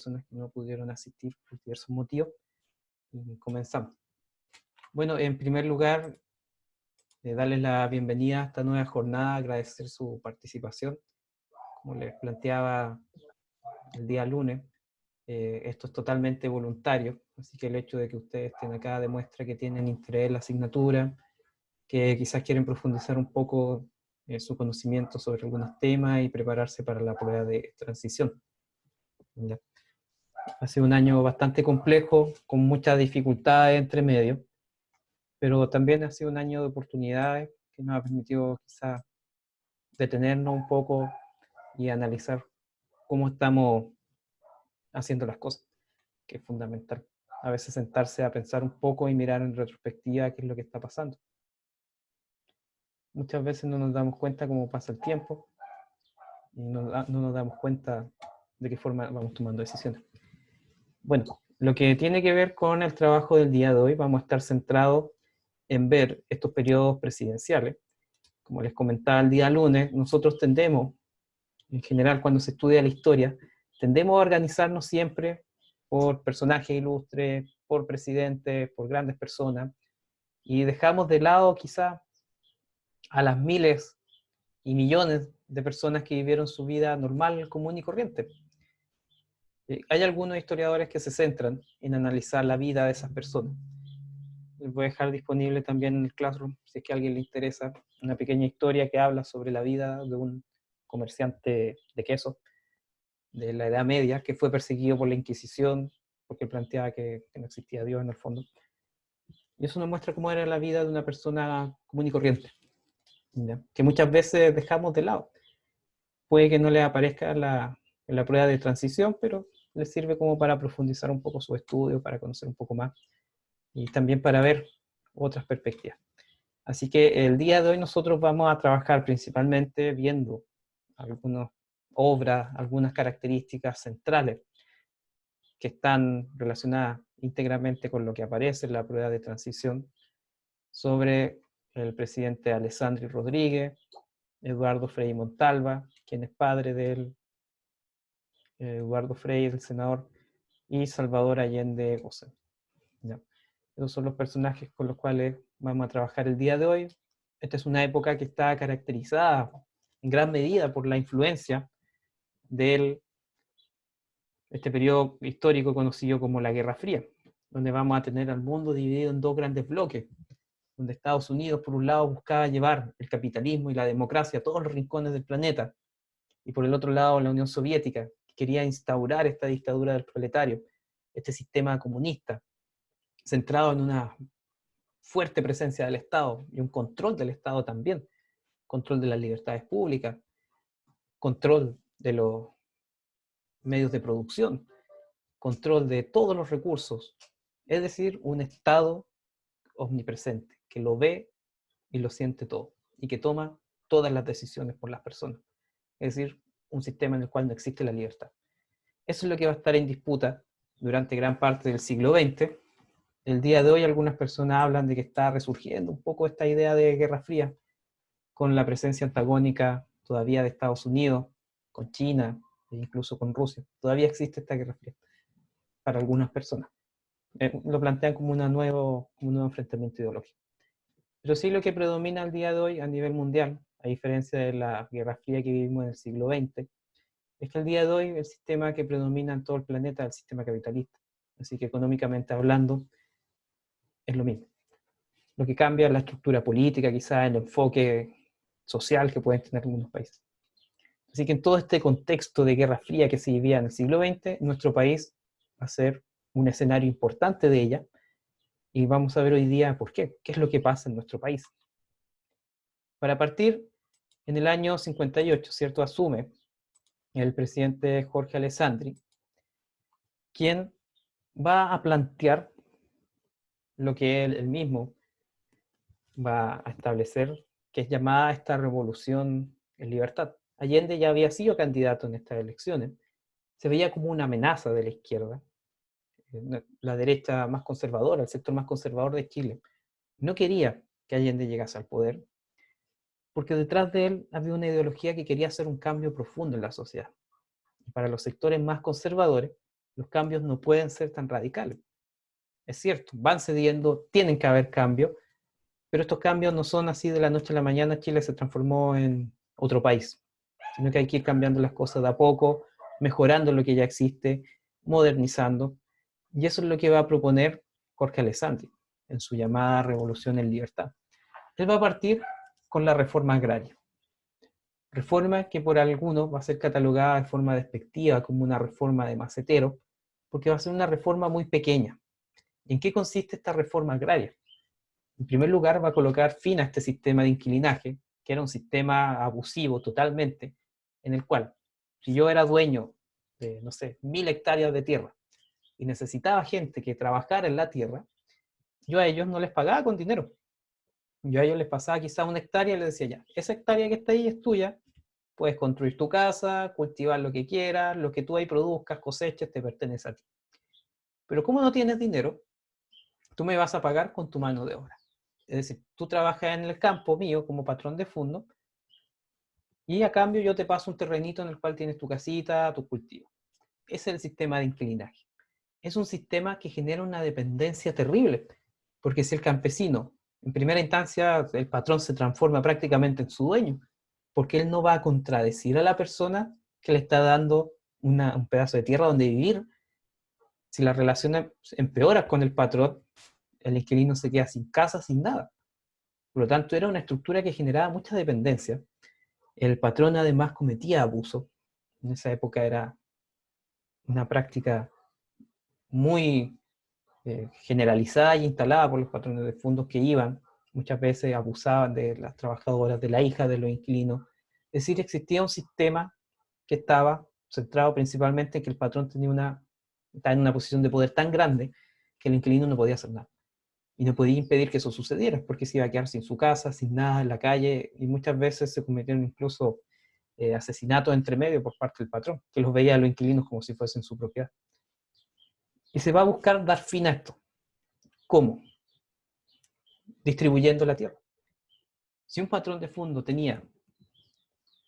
personas que no pudieron asistir por diversos motivos. Y comenzamos. Bueno, en primer lugar, darles la bienvenida a esta nueva jornada, agradecer su participación. Como les planteaba el día lunes, esto es totalmente voluntario, así que el hecho de que ustedes estén acá demuestra que tienen interés en la asignatura, que quizás quieren profundizar un poco su conocimiento sobre algunos temas y prepararse para la prueba de transición. ¿Ya? Ha sido un año bastante complejo, con muchas dificultades entre medio, pero también ha sido un año de oportunidades que nos ha permitido quizás detenernos un poco y analizar cómo estamos haciendo las cosas, que es fundamental. A veces sentarse a pensar un poco y mirar en retrospectiva qué es lo que está pasando. Muchas veces no nos damos cuenta cómo pasa el tiempo y no nos damos cuenta de qué forma vamos tomando decisiones. Bueno, lo que tiene que ver con el trabajo del día de hoy, vamos a estar centrados en ver estos periodos presidenciales. Como les comentaba el día lunes, nosotros tendemos, en general cuando se estudia la historia, tendemos a organizarnos siempre por personajes ilustres, por presidentes, por grandes personas, y dejamos de lado quizá a las miles y millones de personas que vivieron su vida normal, común y corriente. Hay algunos historiadores que se centran en analizar la vida de esas personas. Les voy a dejar disponible también en el Classroom, si es que a alguien le interesa, una pequeña historia que habla sobre la vida de un comerciante de queso de la Edad Media que fue perseguido por la Inquisición porque planteaba que no existía Dios en el fondo. Y eso nos muestra cómo era la vida de una persona común y corriente, ¿ya? Que muchas veces dejamos de lado. Puede que no le aparezca en la prueba de transición, pero les sirve como para profundizar un poco su estudio, para conocer un poco más y también para ver otras perspectivas. Así que el día de hoy nosotros vamos a trabajar principalmente viendo algunas obras, algunas características centrales que están relacionadas íntegramente con lo que aparece en la prueba de transición sobre el presidente Alessandri Rodríguez, Eduardo Frei Montalva, quien es padre de él, Eduardo Frei, el senador, y Salvador Allende Gossen. ¿Ya? Esos son los personajes con los cuales vamos a trabajar el día de hoy. Esta es una época que está caracterizada en gran medida por la influencia de este periodo histórico conocido como la Guerra Fría, donde vamos a tener al mundo dividido en dos grandes bloques, donde Estados Unidos, por un lado, buscaba llevar el capitalismo y la democracia a todos los rincones del planeta, y por el otro lado, la Unión Soviética, que quería instaurar esta dictadura del proletario, este sistema comunista, centrado en una fuerte presencia del Estado y un control del Estado también, control de las libertades públicas, control de los medios de producción, control de todos los recursos, es decir, un Estado omnipresente, que lo ve y lo siente todo, y que toma todas las decisiones por las personas, es decir, un sistema en el cual no existe la libertad. Eso es lo que va a estar en disputa durante gran parte del siglo XX. El día de hoy algunas personas hablan de que está resurgiendo un poco esta idea de Guerra Fría, con la presencia antagónica todavía de Estados Unidos, con China e incluso con Rusia. Todavía existe esta Guerra Fría para algunas personas. Lo plantean como, como un nuevo enfrentamiento ideológico. Pero sí lo que predomina al día de hoy a nivel mundial, a diferencia de la Guerra Fría que vivimos en el siglo XX, es que al día de hoy el sistema que predomina en todo el planeta es el sistema capitalista. Así que económicamente hablando, es lo mismo. Lo que cambia es la estructura política, quizás el enfoque social que pueden tener algunos países. Así que en todo este contexto de Guerra Fría que se vivía en el siglo XX, nuestro país va a ser un escenario importante de ella, y vamos a ver hoy día por qué es lo que pasa en nuestro país. Para partir, en el año 58, ¿cierto?, asume el presidente Jorge Alessandri, quien va a plantear lo que él mismo va a establecer, que es llamada esta revolución en libertad. Allende ya había sido candidato en estas elecciones, se veía como una amenaza de la izquierda, la derecha más conservadora, el sector más conservador de Chile. No quería que Allende llegase al poder, porque detrás de él había una ideología que quería hacer un cambio profundo en la sociedad. Y para los sectores más conservadores, los cambios no pueden ser tan radicales. Es cierto, van cediendo, tienen que haber cambios, pero estos cambios no son así de la noche a la mañana. Chile se transformó en otro país, sino que hay que ir cambiando las cosas de a poco, mejorando lo que ya existe, modernizando, y eso es lo que va a proponer Jorge Alessandri en su llamada Revolución en Libertad. Él va a partir con la reforma agraria. Reforma que por algunos va a ser catalogada de forma despectiva como una reforma de macetero, porque va a ser una reforma muy pequeña. ¿En qué consiste esta reforma agraria? En primer lugar, va a colocar fin a este sistema de inquilinaje, que era un sistema abusivo totalmente, en el cual, si yo era dueño de, no sé, 1000 hectáreas de tierra y necesitaba gente que trabajara en la tierra, yo a ellos no les pagaba con dinero. Yo a ellos les pasaba quizás 1 hectárea y les decía, ya, esa hectárea que está ahí es tuya, puedes construir tu casa, cultivar lo que quieras, lo que tú ahí produzcas, coseches, te pertenece a ti. Pero como no tienes dinero, tú me vas a pagar con tu mano de obra. Es decir, tú trabajas en el campo mío como patrón de fondo y a cambio yo te paso un terrenito en el cual tienes tu casita, tus cultivos. Ese es el sistema de inquilinaje. Es un sistema que genera una dependencia terrible, porque si el campesino, en primera instancia, el patrón se transforma prácticamente en su dueño, porque él no va a contradecir a la persona que le está dando un pedazo de tierra donde vivir. Si la relación empeora con el patrón, el inquilino se queda sin casa, sin nada. Por lo tanto, era una estructura que generaba mucha dependencia. El patrón además cometía abuso. En esa época era una práctica muy generalizada y instalada por los patrones de fondos que iban, muchas veces abusaban de las trabajadoras, de la hija de los inquilinos. Es decir, existía un sistema que estaba centrado principalmente en que el patrón estaba en una posición de poder tan grande que el inquilino no podía hacer nada. Y no podía impedir que eso sucediera, porque se iba a quedar sin su casa, sin nada en la calle, y muchas veces se cometieron incluso asesinatos entre medio por parte del patrón, que los veía a los inquilinos como si fuesen su propiedad. Y se va a buscar dar fin a esto. ¿Cómo? Distribuyendo la tierra. Si un patrón de fondo tenía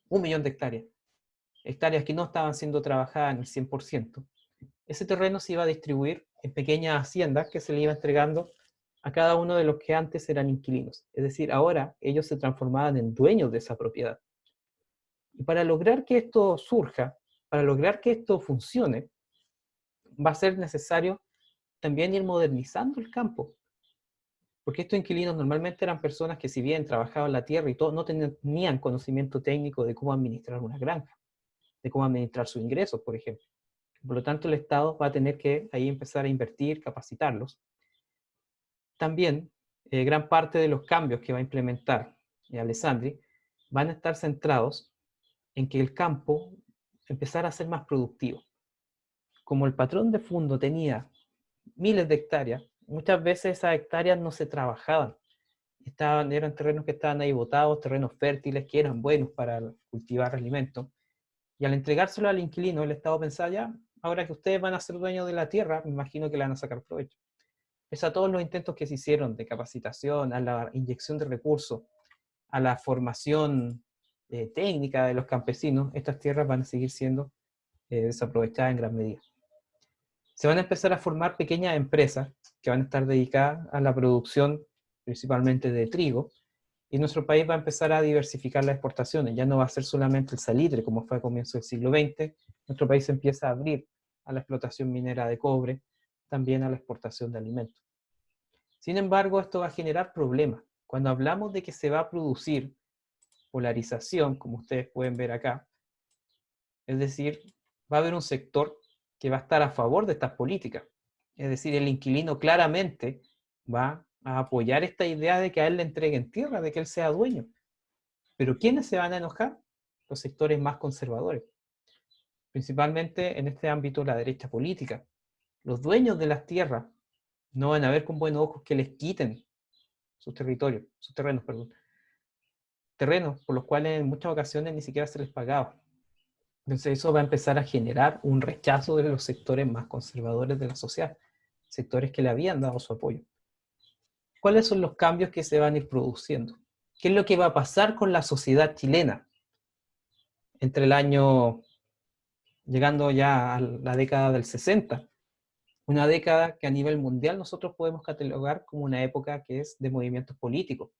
1 millón de hectáreas, hectáreas que no estaban siendo trabajadas en el 100%, ese terreno se iba a distribuir en pequeñas haciendas que se le iba entregando a cada uno de los que antes eran inquilinos. Es decir, ahora ellos se transformaban en dueños de esa propiedad. Y para lograr que esto surja, para lograr que esto funcione, va a ser necesario también ir modernizando el campo. Porque estos inquilinos normalmente eran personas que si bien trabajaban la tierra y todo, no tenían conocimiento técnico de cómo administrar una granja, de cómo administrar sus ingresos, por ejemplo. Por lo tanto, el Estado va a tener que ahí empezar a invertir, capacitarlos. También, gran parte de los cambios que va a implementar Alessandri van a estar centrados en que el campo empezara a ser más productivo. Como el patrón de fondo tenía miles de hectáreas, muchas veces esas hectáreas no se trabajaban. Eran terrenos que estaban ahí botados, terrenos fértiles que eran buenos para cultivar alimentos. Y al entregárselo al inquilino, el Estado pensaba, ya, ahora que ustedes van a ser dueños de la tierra, me imagino que le van a sacar provecho. Pese a todos los intentos que se hicieron de capacitación, a la inyección de recursos, a la formación técnica de los campesinos, estas tierras van a seguir siendo desaprovechadas en gran medida. Se van a empezar a formar pequeñas empresas que van a estar dedicadas a la producción principalmente de trigo, y nuestro país va a empezar a diversificar las exportaciones. Ya no va a ser solamente el salitre, como fue a comienzos del siglo XX. Nuestro país se empieza a abrir a la explotación minera de cobre, también a la exportación de alimentos. Sin embargo, esto va a generar problemas. Cuando hablamos de que se va a producir polarización, como ustedes pueden ver acá, es decir, va a haber un sector que va a estar a favor de estas políticas. Es decir, el inquilino claramente va a apoyar esta idea de que a él le entreguen tierra, de que él sea dueño. Pero ¿quiénes se van a enojar? Los sectores más conservadores. Principalmente en este ámbito la derecha política. Los dueños de las tierras no van a ver con buenos ojos que les quiten sus terrenos, terrenos por los cuales en muchas ocasiones ni siquiera se les pagaba. Entonces eso va a empezar a generar un rechazo de los sectores más conservadores de la sociedad, sectores que le habían dado su apoyo. ¿Cuáles son los cambios que se van a ir produciendo? ¿Qué es lo que va a pasar con la sociedad chilena entre el año llegando ya a la década del 60, una década que a nivel mundial nosotros podemos catalogar como una época que es de movimientos políticos.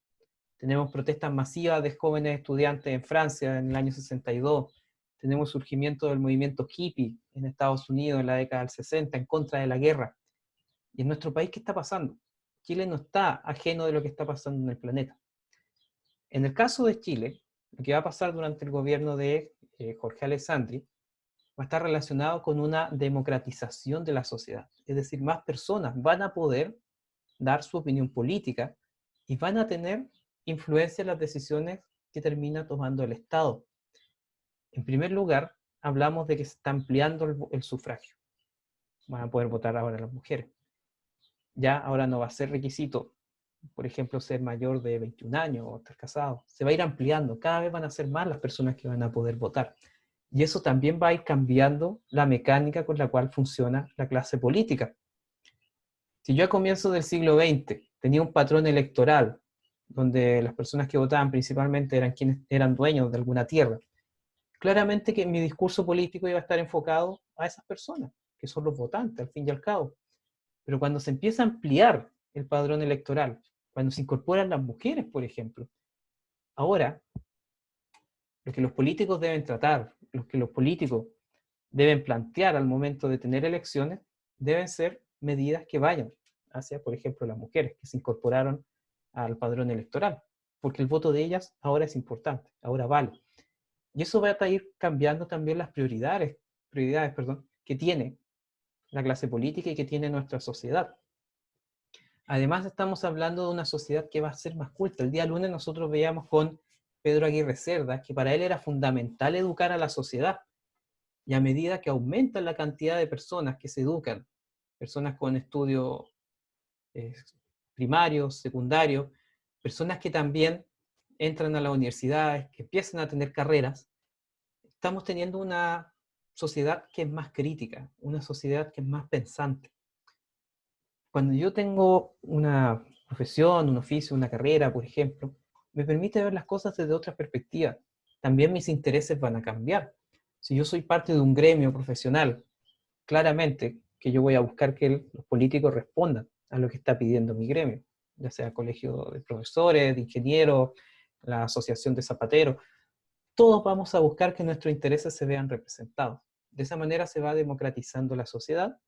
Tenemos protestas masivas de jóvenes estudiantes en Francia en el año 62, tenemos surgimiento del movimiento hippie en Estados Unidos en la década del 60 en contra de la guerra. ¿Y en nuestro país qué está pasando? Chile no está ajeno de lo que está pasando en el planeta. En el caso de Chile, lo que va a pasar durante el gobierno de Jorge Alessandri va a estar relacionado con una democratización de la sociedad. Es decir, más personas van a poder dar su opinión política y van a tener influencia en las decisiones que termina tomando el Estado. En primer lugar, hablamos de que se está ampliando el sufragio. Van a poder votar ahora las mujeres. Ya ahora no va a ser requisito, por ejemplo, ser mayor de 21 años o estar casado. Se va a ir ampliando. Cada vez van a ser más las personas que van a poder votar. Y eso también va a ir cambiando la mecánica con la cual funciona la clase política. Si yo a comienzos del siglo XX tenía un patrón electoral donde las personas que votaban principalmente eran quienes eran dueños de alguna tierra, claramente que mi discurso político iba a estar enfocado a esas personas, que son los votantes, al fin y al cabo. Pero cuando se empieza a ampliar el padrón electoral, cuando se incorporan las mujeres, por ejemplo, ahora lo que los políticos deben tratar, lo que los políticos deben plantear al momento de tener elecciones, deben ser medidas que vayan hacia, por ejemplo, las mujeres que se incorporaron al padrón electoral, porque el voto de ellas ahora es importante, ahora vale. Y eso va a ir cambiando también las prioridades que tiene la clase política y que tiene nuestra sociedad. Además, estamos hablando de una sociedad que va a ser más culta. El día lunes nosotros veíamos con Pedro Aguirre Cerda que para él era fundamental educar a la sociedad. Y a medida que aumenta la cantidad de personas que se educan, personas con estudios primarios, secundarios, personas que también entran a las universidades, que empiezan a tener carreras, estamos teniendo una sociedad que es más crítica, una sociedad que es más pensante. Cuando yo tengo una profesión, un oficio, una carrera, por ejemplo, me permite ver las cosas desde otra perspectiva. También mis intereses van a cambiar. Si yo soy parte de un gremio profesional, claramente que yo voy a buscar que los políticos respondan a lo que está pidiendo mi gremio, ya sea el colegio de profesores, de ingenieros, la asociación de zapateros. Todos vamos a buscar que nuestros intereses se vean representados. De esa manera se va democratizando la sociedad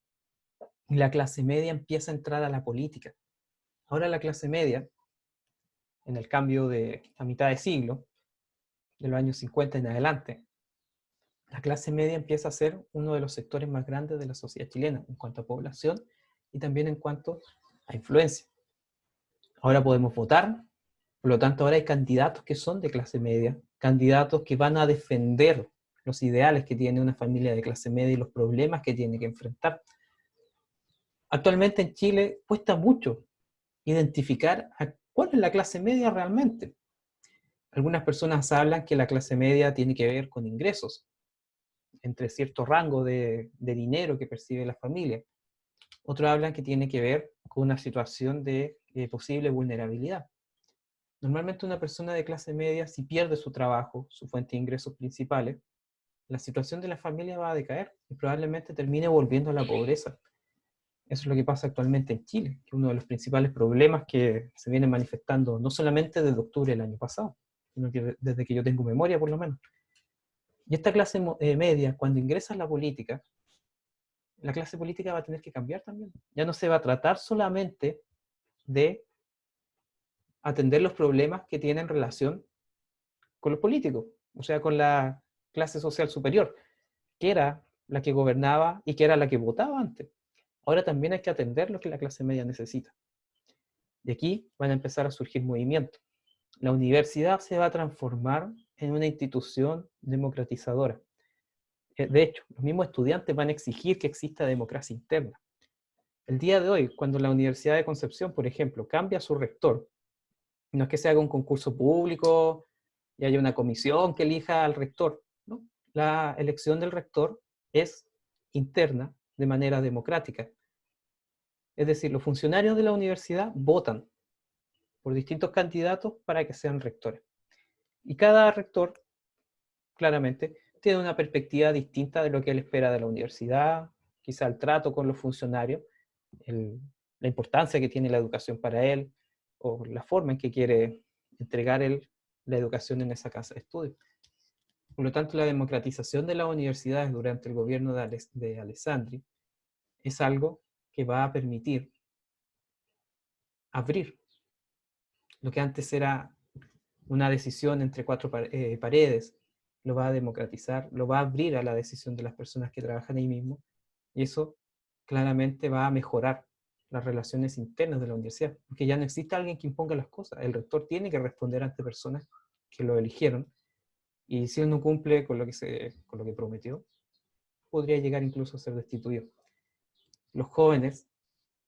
y la clase media empieza a entrar a la política. Ahora la clase media, en el cambio de a mitad de siglo, de los años 50 en adelante, la clase media empieza a ser uno de los sectores más grandes de la sociedad chilena en cuanto a población y también en cuanto a influencia. Ahora podemos votar, por lo tanto ahora hay candidatos que son de clase media, candidatos que van a defender los ideales que tiene una familia de clase media y los problemas que tiene que enfrentar. Actualmente en Chile cuesta mucho identificar a cuál es la clase media realmente. Algunas personas hablan que la clase media tiene que ver con ingresos, entre cierto rango de dinero que percibe la familia. Otros hablan que tiene que ver con una situación de posible vulnerabilidad. Normalmente una persona de clase media, si pierde su trabajo, su fuente de ingresos principales, la situación de la familia va a decaer y probablemente termine volviendo a la pobreza. Eso es lo que pasa actualmente en Chile, que es uno de los principales problemas que se viene manifestando no solamente desde octubre del año pasado, sino que desde que yo tengo memoria por lo menos. Y esta clase media, cuando ingresa a la política, la clase política va a tener que cambiar también. Ya no se va a tratar solamente de atender los problemas que tienen relación con los políticos, o sea, con la clase social superior, que era la que gobernaba y que era la que votaba antes. Ahora también hay que atender lo que la clase media necesita. Y aquí van a empezar a surgir movimientos. La universidad se va a transformar en una institución democratizadora. De hecho, los mismos estudiantes van a exigir que exista democracia interna. El día de hoy, cuando la Universidad de Concepción, por ejemplo, cambia su rector, no es que se haga un concurso público y haya una comisión que elija al rector, ¿no? La elección del rector es interna de manera democrática. Es decir, los funcionarios de la universidad votan por distintos candidatos para que sean rectores. Y cada rector, claramente, tiene una perspectiva distinta de lo que él espera de la universidad, quizá el trato con los funcionarios, la importancia que tiene la educación para él, o la forma en que quiere entregar él la educación en esa casa de estudio. Por lo tanto, la democratización de las universidades durante el gobierno de Alessandri es algo que va a permitir abrir lo que antes era una decisión entre cuatro paredes, lo va a democratizar, lo va a abrir a la decisión de las personas que trabajan ahí mismo, y eso claramente va a mejorar las relaciones internas de la universidad, porque ya no existe alguien que imponga las cosas. El rector tiene que responder ante personas que lo eligieron, y si él no cumple con lo que prometió, podría llegar incluso a ser destituido. Los jóvenes,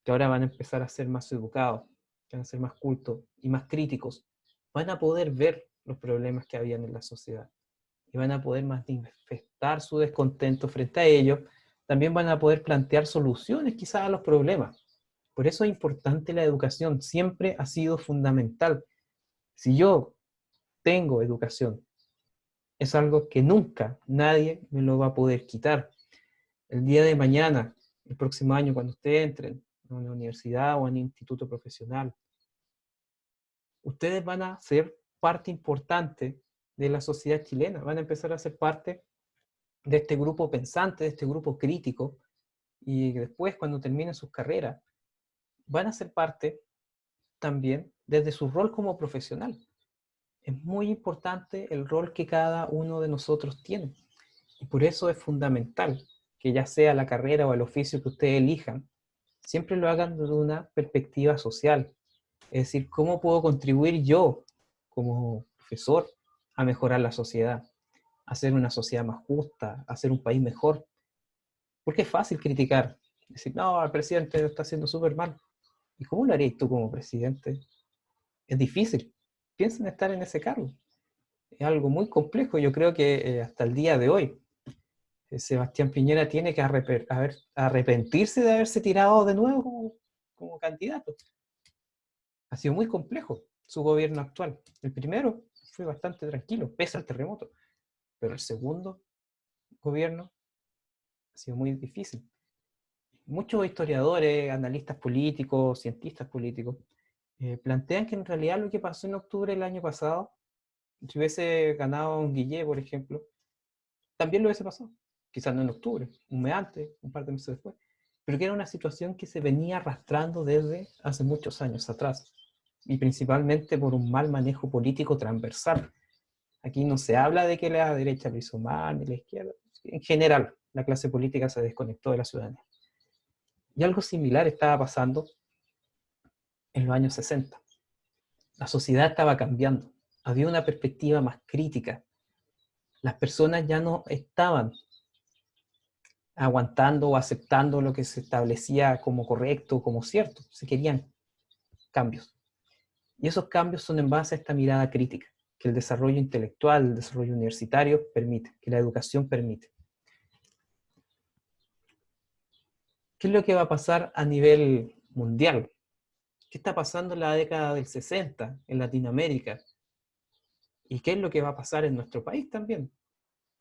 que ahora van a empezar a ser más educados, que van a ser más cultos y más críticos, van a poder ver los problemas que habían en la sociedad y van a poder manifestar su descontento frente a ellos. También van a poder plantear soluciones quizás a los problemas. Por eso es importante la educación, siempre ha sido fundamental. Si yo tengo educación, es algo que nunca nadie me lo va a poder quitar. El día de mañana, el próximo año, cuando ustedes entren a una universidad o a un instituto profesional, ustedes van a ser parte importante de la sociedad chilena, van a empezar a ser parte de este grupo pensante, de este grupo crítico, y después, cuando terminen sus carreras, van a ser parte también desde su rol como profesional. Es muy importante el rol que cada uno de nosotros tiene, y por eso es fundamental que ya sea la carrera o el oficio que ustedes elijan, siempre lo hagan desde una perspectiva social. Es decir, ¿cómo puedo contribuir yo como profesor a mejorar la sociedad? A hacer una sociedad más justa, a hacer un país mejor. Porque es fácil criticar, decir, no, el presidente lo está haciendo súper mal. ¿Y cómo lo harías tú como presidente? Es difícil. Piensa en estar en ese cargo. Es algo muy complejo. Yo creo que hasta el día de hoy, Sebastián Piñera tiene que arrepentirse de haberse tirado de nuevo como candidato. Ha sido muy complejo su gobierno actual. El primero fue bastante tranquilo, pese al terremoto, pero el segundo gobierno ha sido muy difícil. Muchos historiadores, analistas políticos, cientistas políticos, plantean que en realidad lo que pasó en octubre del año pasado, si hubiese ganado un Guillé, por ejemplo, también lo hubiese pasado. Quizás no en octubre, un mes antes, un par de meses después, pero que era una situación que se venía arrastrando desde hace muchos años atrás, y principalmente por un mal manejo político transversal. Aquí no se habla de que la derecha lo hizo mal, ni la izquierda. En general, la clase política se desconectó de la ciudadanía. Y algo similar estaba pasando en los años 60. La sociedad estaba cambiando. Había una perspectiva más crítica. Las personas ya no estaban aguantando o aceptando lo que se establecía como correcto, como cierto. Se querían cambios. Y esos cambios son en base a esta mirada crítica, que el desarrollo intelectual, el desarrollo universitario permite, que la educación permite. ¿Qué es lo que va a pasar a nivel mundial? ¿Qué está pasando en la década del 60 en Latinoamérica? ¿Y qué es lo que va a pasar en nuestro país también?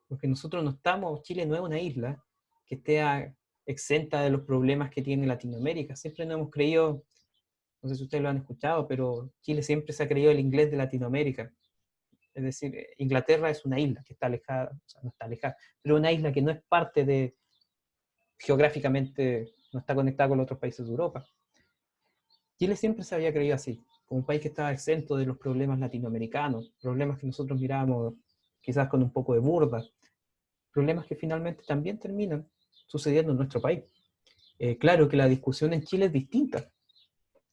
Porque nosotros no estamos, Chile no es una isla que esté exenta de los problemas que tiene Latinoamérica. Siempre nos hemos creído, no sé si ustedes lo han escuchado, pero Chile siempre se ha creído el inglés de Latinoamérica. Es decir, Inglaterra es una isla que está alejada, o sea, no está alejada, pero una isla que no es parte de, geográficamente, no está conectada con los otros países de Europa. Chile siempre se había creído así, como un país que estaba exento de los problemas latinoamericanos, problemas que nosotros mirábamos quizás con un poco de burda, problemas que finalmente también terminan sucediendo en nuestro país. Claro que la discusión en Chile es distinta.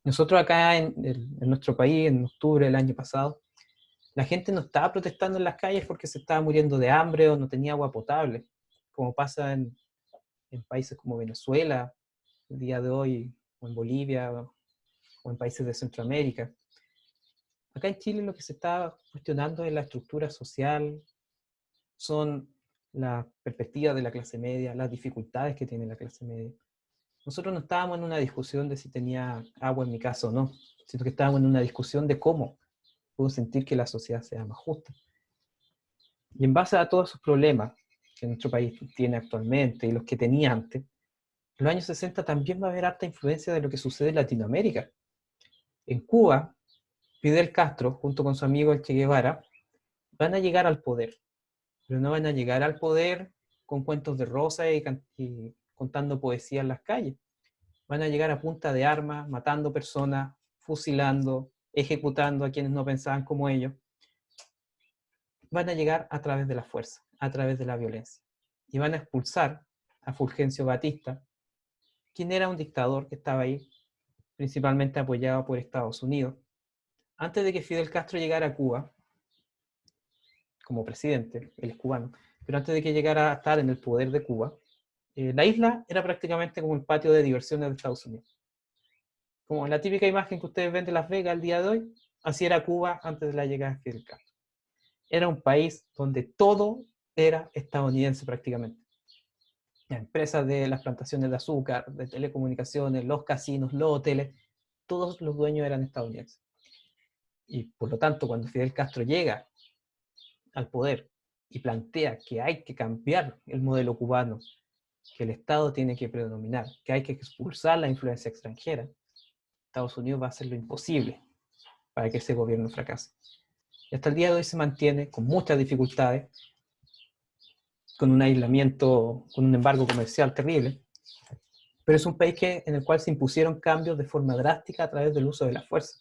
Nosotros acá en nuestro país, en octubre del año pasado, la gente no estaba protestando en las calles porque se estaba muriendo de hambre o no tenía agua potable, como pasa en países como Venezuela, el día de hoy, o en Bolivia, o en países de Centroamérica. Acá en Chile lo que se está cuestionando es la estructura social, son las perspectivas de la clase media, las dificultades que tiene la clase media. Nosotros no estábamos en una discusión de si tenía agua en mi casa o no, sino que estábamos en una discusión de cómo puedo sentir que la sociedad sea más justa. Y en base a todos esos problemas, que nuestro país tiene actualmente y los que tenía antes, en los años 60 también va a haber harta influencia de lo que sucede en Latinoamérica. En Cuba, Fidel Castro, junto con su amigo el Che Guevara, van a llegar al poder, pero no van a llegar al poder con cuentos de rosa y contando poesía en las calles. Van a llegar a punta de armas, matando personas, fusilando, ejecutando a quienes no pensaban como ellos. Van a llegar a través de la fuerza, a través de la violencia. Y van a expulsar a Fulgencio Batista, quien era un dictador que estaba ahí, principalmente apoyado por Estados Unidos. Antes de que Fidel Castro llegara a Cuba, como presidente, él es cubano, pero antes de que llegara a estar en el poder de Cuba, la isla era prácticamente como el patio de diversiones de Estados Unidos. Como la típica imagen que ustedes ven de Las Vegas al día de hoy, así era Cuba antes de la llegada de Fidel Castro. Era un país donde todo era estadounidense prácticamente. Las empresas de las plantaciones de azúcar, de telecomunicaciones, los casinos, los hoteles, todos los dueños eran estadounidenses. Y por lo tanto, cuando Fidel Castro llega al poder y plantea que hay que cambiar el modelo cubano, que el Estado tiene que predominar, que hay que expulsar la influencia extranjera, Estados Unidos va a hacer lo imposible para que ese gobierno fracase. Y hasta el día de hoy se mantiene con muchas dificultades, con un aislamiento, con un embargo comercial terrible, pero es un país en el cual se impusieron cambios de forma drástica a través del uso de la fuerza.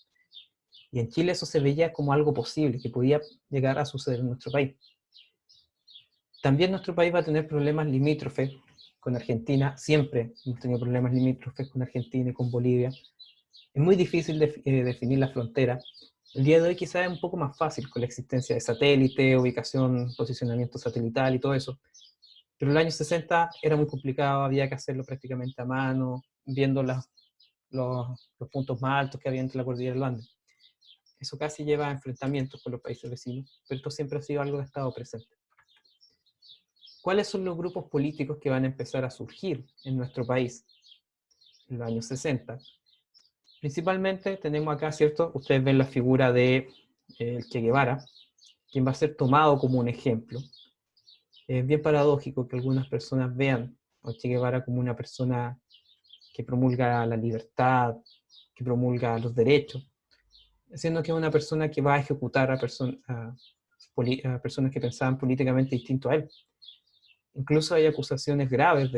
Y en Chile eso se veía como algo posible, que podía llegar a suceder en nuestro país. También nuestro país va a tener problemas limítrofes con Argentina, siempre hemos tenido problemas limítrofes con Argentina y con Bolivia. Es muy difícil definir la frontera. El día de hoy quizás es un poco más fácil con la existencia de satélite, ubicación, posicionamiento satelital y todo eso. Pero en los años 60 era muy complicado, había que hacerlo prácticamente a mano, viendo los puntos más altos que había entre la cordillera del Ande. Eso casi lleva a enfrentamientos con los países vecinos, pero esto siempre ha sido algo que ha estado presente. ¿Cuáles son los grupos políticos que van a empezar a surgir en nuestro país en los años 60? Principalmente tenemos acá, ¿cierto? Ustedes ven la figura de Che Guevara, quien va a ser tomado como un ejemplo. Es bien paradójico que algunas personas vean a Che Guevara como una persona que promulga la libertad, que promulga los derechos, siendo que es una persona que va a ejecutar a personas que pensaban políticamente distinto a él. Incluso hay acusaciones graves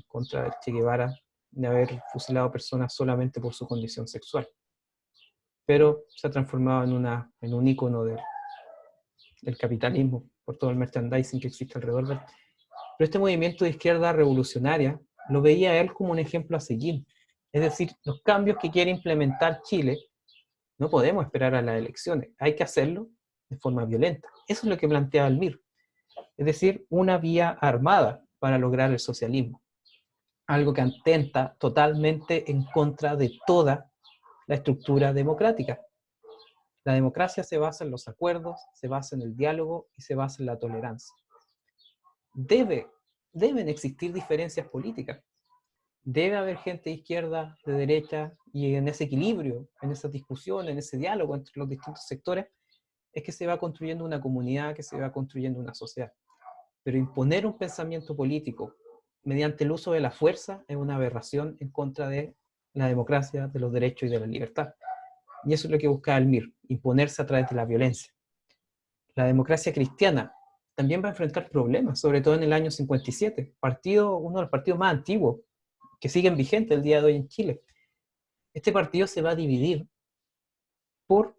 contra Che Guevara de haber fusilado personas solamente por su condición sexual. Pero se ha transformado en un ícono del capitalismo, por todo el merchandising que existe alrededor de él. Pero este movimiento de izquierda revolucionaria lo veía él como un ejemplo a seguir. Es decir, los cambios que quiere implementar Chile, no podemos esperar a las elecciones, hay que hacerlo de forma violenta. Eso es lo que planteaba el MIR. Es decir, una vía armada para lograr el socialismo. Algo que atenta totalmente en contra de toda la estructura democrática. La democracia se basa en los acuerdos, se basa en el diálogo y se basa en la tolerancia. Deben existir diferencias políticas. Debe haber gente de izquierda, de derecha, y en ese equilibrio, en esa discusión, en ese diálogo entre los distintos sectores, es que se va construyendo una comunidad, que se va construyendo una sociedad. Pero imponer un pensamiento político mediante el uso de la fuerza es una aberración en contra de la democracia, de los derechos y de la libertad. Y eso es lo que busca el MIR, imponerse a través de la violencia. La democracia cristiana también va a enfrentar problemas, sobre todo en el año 57, uno de los partidos más antiguos que siguen vigentes el día de hoy en Chile. Este partido se va a dividir porque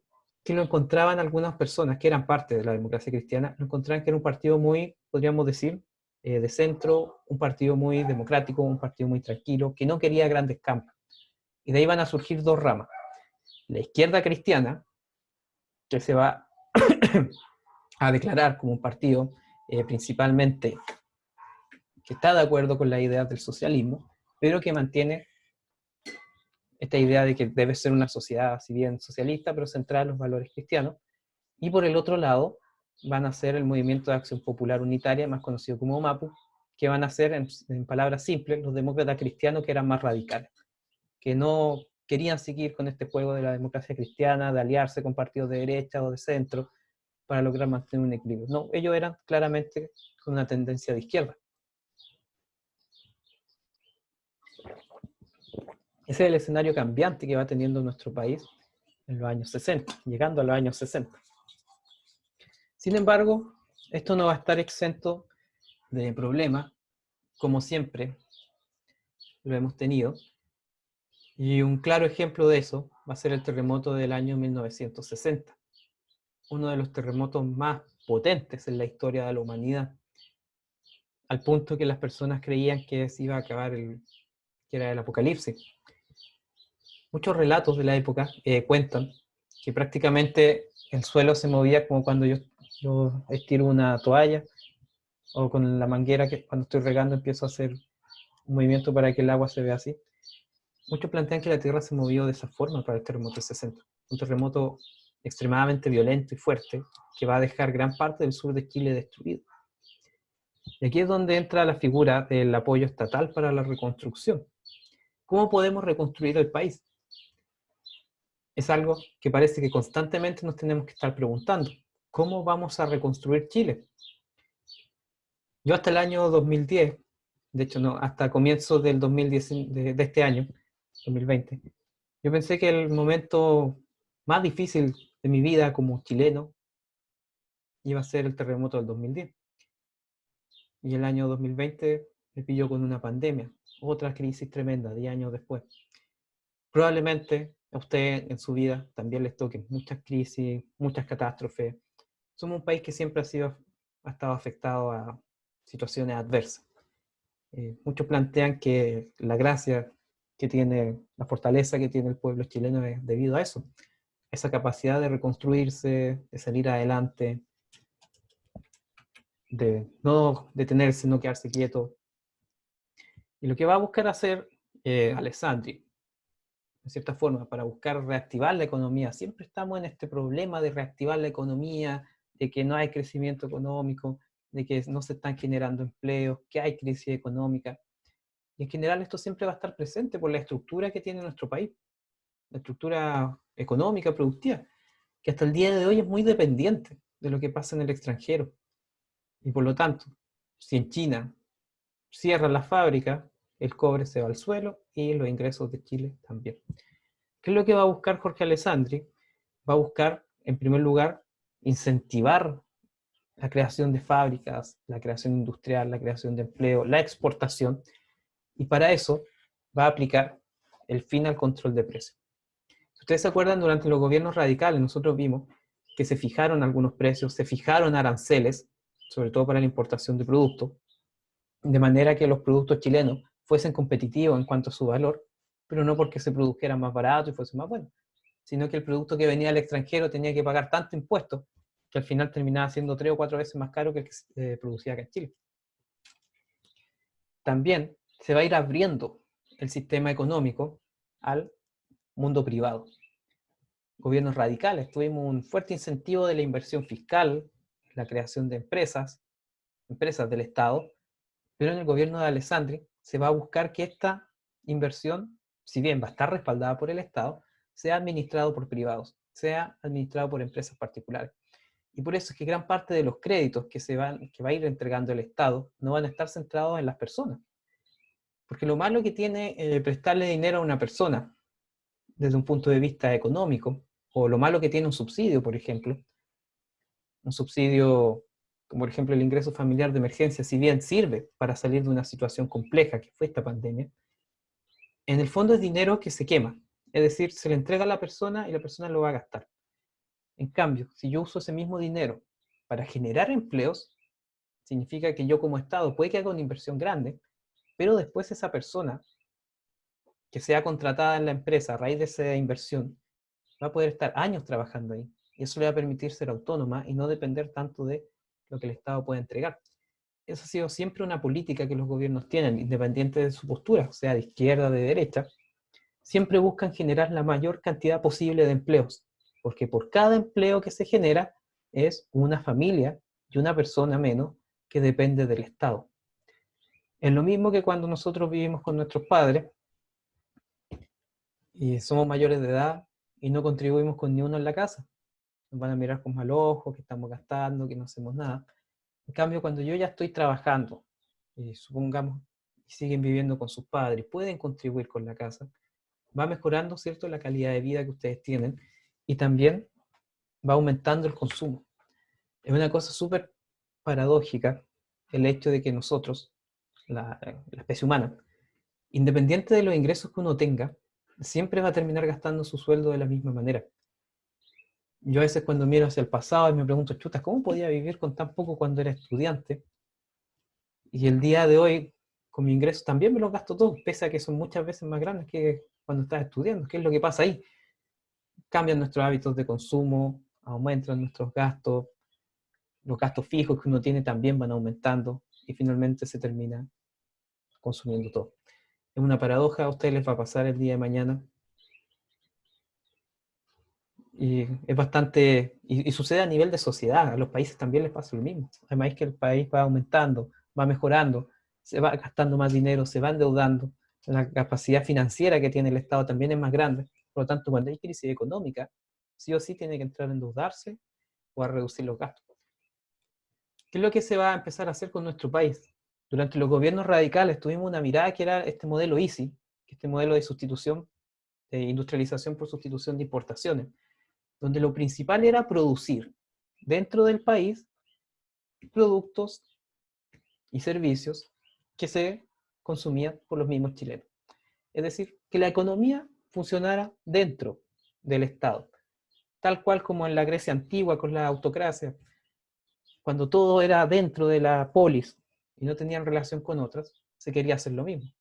lo encontraban algunas personas que eran parte de la democracia cristiana, lo encontraban que era un partido muy, podríamos decir, de centro, un partido muy democrático, un partido muy tranquilo, que no quería grandes cambios. Y de ahí van a surgir dos ramas. La izquierda cristiana, que se va a declarar como un partido principalmente que está de acuerdo con la idea del socialismo, pero que mantiene esta idea de que debe ser una sociedad, si bien socialista, pero centrada en los valores cristianos. Y por el otro lado, van a ser el Movimiento de Acción Popular Unitaria, más conocido como MAPU, que van a ser, en palabras simples, los demócratas cristianos que eran más radicales, que no querían seguir con este juego de la democracia cristiana, de aliarse con partidos de derecha o de centro, para lograr mantener un equilibrio. No, ellos eran claramente con una tendencia de izquierda. Ese es el escenario cambiante que va teniendo nuestro país en los años 60, llegando a los años 60. Sin embargo, esto no va a estar exento de problemas, como siempre lo hemos tenido, y un claro ejemplo de eso va a ser el terremoto del año 1960, uno de los terremotos más potentes en la historia de la humanidad, al punto que las personas creían que se iba a acabar que era el apocalipsis. Muchos relatos de la época cuentan que prácticamente el suelo se movía como cuando yo estiro una toalla, o con la manguera que cuando estoy regando empiezo a hacer un movimiento para que el agua se vea así. Muchos plantean que la Tierra se movió de esa forma para el terremoto del 60. Un terremoto extremadamente violento y fuerte que va a dejar gran parte del sur de Chile destruido. Y aquí es donde entra la figura del apoyo estatal para la reconstrucción. ¿Cómo podemos reconstruir el país? Es algo que parece que constantemente nos tenemos que estar preguntando. ¿Cómo vamos a reconstruir Chile? Yo hasta el año 2010, de hecho no, hasta comienzos del 2010, de este año, 2020, yo pensé que el momento más difícil de mi vida como chileno iba a ser el terremoto del 2010. Y el año 2020 me pilló con una pandemia, otra crisis tremenda, 10 años después. Probablemente a usted en su vida también les toquen muchas crisis, muchas catástrofes. Somos un país que siempre ha estado afectado a situaciones adversas. Muchos plantean que la gracia que tiene, la fortaleza que tiene el pueblo chileno es debido a eso, esa capacidad de reconstruirse, de salir adelante, de no detenerse, no quedarse quieto. Y lo que va a buscar hacer Alessandri, en cierta forma, para buscar reactivar la economía, siempre estamos en este problema de reactivar la economía, de que no hay crecimiento económico, de que no se están generando empleos, que hay crisis económica. Y en general esto siempre va a estar presente por la estructura que tiene nuestro país, la estructura económica, productiva, que hasta el día de hoy es muy dependiente de lo que pasa en el extranjero. Y por lo tanto, si en China cierran las fábricas, el cobre se va al suelo y los ingresos de Chile también. ¿Qué es lo que va a buscar Jorge Alessandri? Va a buscar, en primer lugar, incentivar la creación de fábricas, la creación industrial, la creación de empleo, la exportación, y para eso va a aplicar el fin al control de precios. Si ustedes se acuerdan, durante los gobiernos radicales nosotros vimos que se fijaron algunos precios, se fijaron aranceles, sobre todo para la importación de productos, de manera que los productos chilenos fuesen competitivos en cuanto a su valor, pero no porque se produjeran más barato y fuesen más buenos, sino que el producto que venía del extranjero tenía que pagar tanto impuesto que al final terminaba siendo 3 o 4 veces más caro que el que se producía acá en Chile. También se va a ir abriendo el sistema económico al mundo privado. Gobiernos radicales, tuvimos un fuerte incentivo de la inversión fiscal, la creación de empresas del Estado, pero en el gobierno de Alessandri se va a buscar que esta inversión, si bien va a estar respaldada por el Estado, sea administrado por privados, sea administrado por empresas particulares. Y por eso es que gran parte de los créditos que va a ir entregando el Estado no van a estar centrados en las personas. Porque lo malo que tiene prestarle dinero a una persona desde un punto de vista económico, o lo malo que tiene un subsidio, por ejemplo, un subsidio, como por ejemplo el ingreso familiar de emergencia, si bien sirve para salir de una situación compleja que fue esta pandemia, en el fondo es dinero que se quema. Es decir, se le entrega a la persona y la persona lo va a gastar. En cambio, si yo uso ese mismo dinero para generar empleos, significa que yo como Estado puede que haga una inversión grande, pero después esa persona que sea contratada en la empresa a raíz de esa inversión va a poder estar años trabajando ahí. Y eso le va a permitir ser autónoma y no depender tanto de lo que el Estado puede entregar. Esa ha sido siempre una política que los gobiernos tienen, independiente de su postura, sea de izquierda o de derecha, siempre buscan generar la mayor cantidad posible de empleos, porque por cada empleo que se genera es una familia y una persona menos que depende del Estado. Es lo mismo que cuando nosotros vivimos con nuestros padres y somos mayores de edad y no contribuimos con ni uno en la casa. nos van a mirar con mal ojo, que estamos gastando, que no hacemos nada. En cambio, cuando yo ya estoy trabajando, y supongamos que siguen viviendo con sus padres, pueden contribuir con la casa, va mejorando, ¿cierto?, la calidad de vida que ustedes tienen, y también va aumentando el consumo. Es una cosa súper paradójica el hecho de que nosotros, la especie humana, independiente de los ingresos que uno tenga, siempre va a terminar gastando su sueldo de la misma manera. Yo a veces cuando miro hacia el pasado y me pregunto, chuta, ¿cómo podía vivir con tan poco cuando era estudiante? Y el día de hoy, con mi ingreso, también me los gasto todos, pese a que son muchas veces más grandes que cuando estás estudiando. ¿Qué es lo que pasa ahí? Cambian nuestros hábitos de consumo, aumentan nuestros gastos, los gastos fijos que uno tiene también van aumentando y finalmente se termina consumiendo todo. Es una paradoja, a ustedes les va a pasar el día de mañana. Y es bastante, y sucede a nivel de sociedad, a los países también les pasa lo mismo. Además que el país va aumentando, va mejorando, se va gastando más dinero, se va endeudando, la capacidad financiera que tiene el Estado también es más grande. Por lo tanto, cuando hay crisis económica, sí o sí tiene que entrar a endeudarse o a reducir los gastos. ¿Qué es lo que se va a empezar a hacer con nuestro país? Durante los gobiernos radicales tuvimos una mirada que era este modelo EASY, este modelo de sustitución, de industrialización por sustitución de importaciones, donde lo principal era producir dentro del país productos y servicios que se consumían por los mismos chilenos. Es decir, que la economía funcionara dentro del Estado, tal cual como en la Grecia antigua con la autocracia, cuando todo era dentro de la polis y no tenían relación con otras, se quería hacer lo mismo.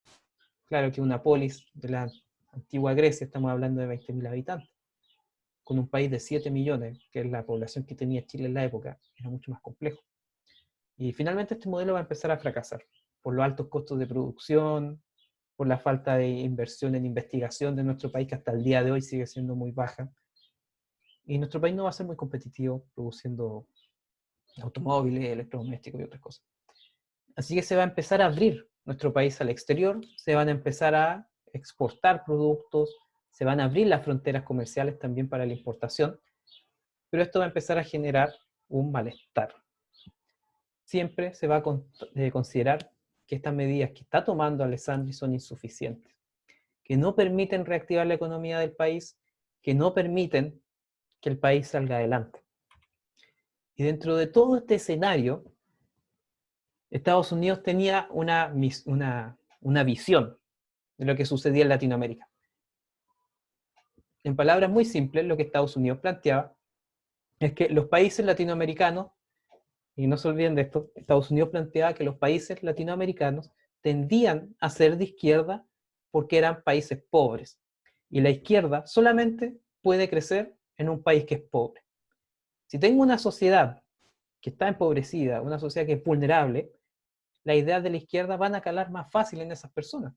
Claro que una polis de la antigua Grecia, estamos hablando de 20.000 habitantes, con un país de 7 millones, que es la población que tenía Chile en la época, era mucho más complejo. Y finalmente este modelo va a empezar a fracasar, por los altos costos de producción, por la falta de inversión en investigación de nuestro país, que hasta el día de hoy sigue siendo muy baja. Y nuestro país no va a ser muy competitivo produciendo automóviles, electrodomésticos y otras cosas. Así que se va a empezar a abrir nuestro país al exterior, se van a empezar a exportar productos, se van a abrir las fronteras comerciales también para la importación, pero esto va a empezar a generar un malestar. Siempre se va a considerar que estas medidas que está tomando Alessandri son insuficientes, que no permiten reactivar la economía del país, que no permiten que el país salga adelante. Y dentro de todo este escenario, Estados Unidos tenía una visión de lo que sucedía en Latinoamérica. En palabras muy simples, lo que Estados Unidos planteaba es que los países latinoamericanos, y no se olviden de esto, Estados Unidos planteaba que los países latinoamericanos tendían a ser de izquierda porque eran países pobres. Y la izquierda solamente puede crecer en un país que es pobre. Si tengo una sociedad que está empobrecida, una sociedad que es vulnerable, las ideas de la izquierda van a calar más fácil en esas personas.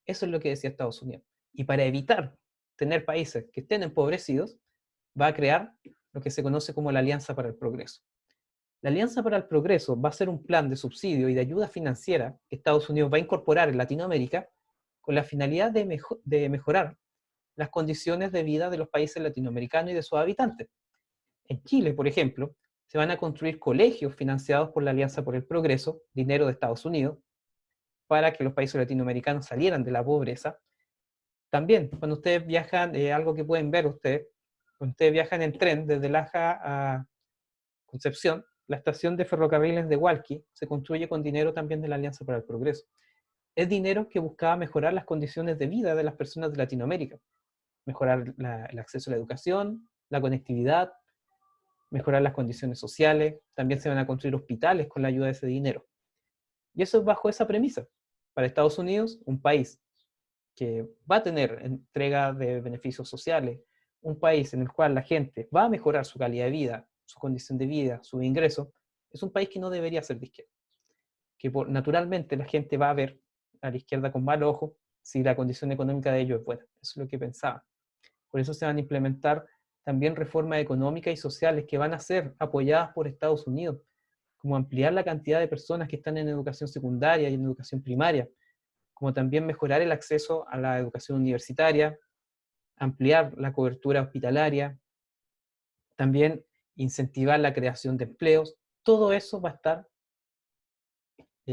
Eso es lo que decía Estados Unidos. Y para evitar tener países que estén empobrecidos, va a crear lo que se conoce como la Alianza para el Progreso. La Alianza para el Progreso va a ser un plan de subsidio y de ayuda financiera que Estados Unidos va a incorporar en Latinoamérica con la finalidad de mejorar las condiciones de vida de los países latinoamericanos y de sus habitantes. En Chile, por ejemplo, se van a construir colegios financiados por la Alianza por el Progreso, dinero de Estados Unidos, para que los países latinoamericanos salieran de la pobreza. También, cuando ustedes viajan, algo que pueden ver ustedes, cuando ustedes viajan en tren desde Laja a Concepción, la estación de ferrocarriles de Hualqui se construye con dinero también de la Alianza para el Progreso. Es dinero que buscaba mejorar las condiciones de vida de las personas de Latinoamérica, mejorar el acceso a la educación, la conectividad, mejorar las condiciones sociales, también se van a construir hospitales con la ayuda de ese dinero. Y eso es bajo esa premisa. Para Estados Unidos, un país que va a tener entrega de beneficios sociales, un país en el cual la gente va a mejorar su calidad de vida, su condición de vida, su ingreso, es un país que no debería ser de izquierda. Que naturalmente la gente va a ver a la izquierda con mal ojo si la condición económica de ellos es buena. Eso es lo que pensaban. Por eso se van a implementar también reformas económicas y sociales que van a ser apoyadas por Estados Unidos, como ampliar la cantidad de personas que están en educación secundaria y en educación primaria, como también mejorar el acceso a la educación universitaria, ampliar la cobertura hospitalaria, también incentivar la creación de empleos. Todo eso va a estar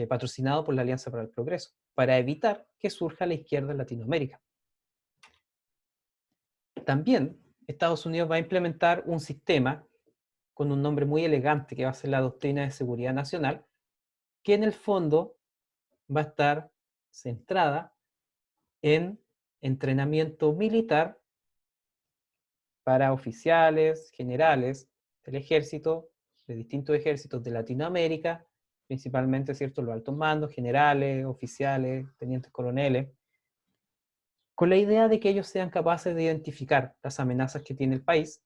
patrocinado por la Alianza para el Progreso, para evitar que surja la izquierda en Latinoamérica. También Estados Unidos va a implementar un sistema con un nombre muy elegante que va a ser la Doctrina de Seguridad Nacional, que en el fondo va a estar centrada en entrenamiento militar para oficiales, generales del ejército, de distintos ejércitos de Latinoamérica, principalmente, ¿cierto?, los altos mandos, generales, oficiales, tenientes coroneles, con la idea de que ellos sean capaces de identificar las amenazas que tiene el país,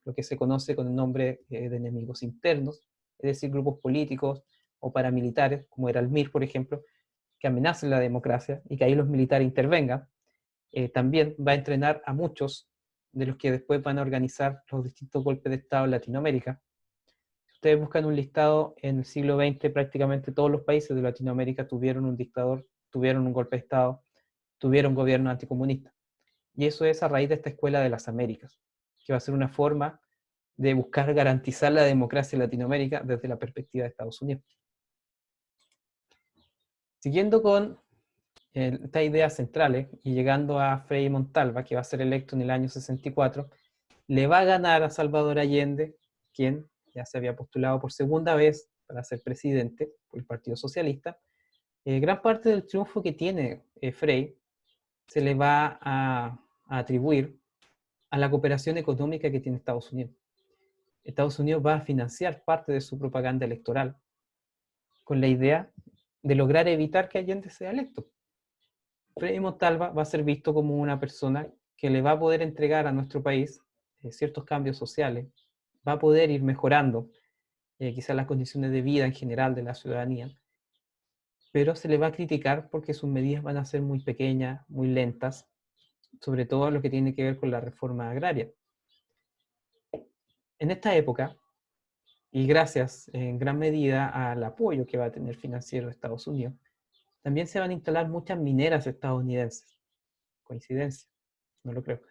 lo que se conoce con el nombre de enemigos internos, es decir, grupos políticos o paramilitares, como era el MIR, por ejemplo, que amenacen la democracia y que ahí los militares intervengan. También va a entrenar a muchos de los que después van a organizar los distintos golpes de Estado en Latinoamérica. Si ustedes buscan un listado, en el siglo XX prácticamente todos los países de Latinoamérica tuvieron un dictador, tuvieron un golpe de Estado, tuvieron gobierno anticomunista. Y eso es a raíz de esta Escuela de las Américas, que va a ser una forma de buscar garantizar la democracia en Latinoamérica desde la perspectiva de Estados Unidos. Siguiendo con estas ideas centrales y llegando a Frei Montalva, que va a ser electo en el año 64, le va a ganar a Salvador Allende, quien ya se había postulado por segunda vez para ser presidente por el Partido Socialista. Gran parte del triunfo que tiene Frei se le va a atribuir a la cooperación económica que tiene Estados Unidos. Estados Unidos va a financiar parte de su propaganda electoral con la idea de lograr evitar que Allende sea electo. Frei Montalva va a ser visto como una persona que le va a poder entregar a nuestro país ciertos cambios sociales, va a poder ir mejorando quizás las condiciones de vida en general de la ciudadanía, pero se le va a criticar porque sus medidas van a ser muy pequeñas, muy lentas, sobre todo lo que tiene que ver con la reforma agraria. En esta época, y gracias en gran medida al apoyo que va a tener financiero de Estados Unidos, también se van a instalar muchas mineras estadounidenses. Coincidencia, no lo creo.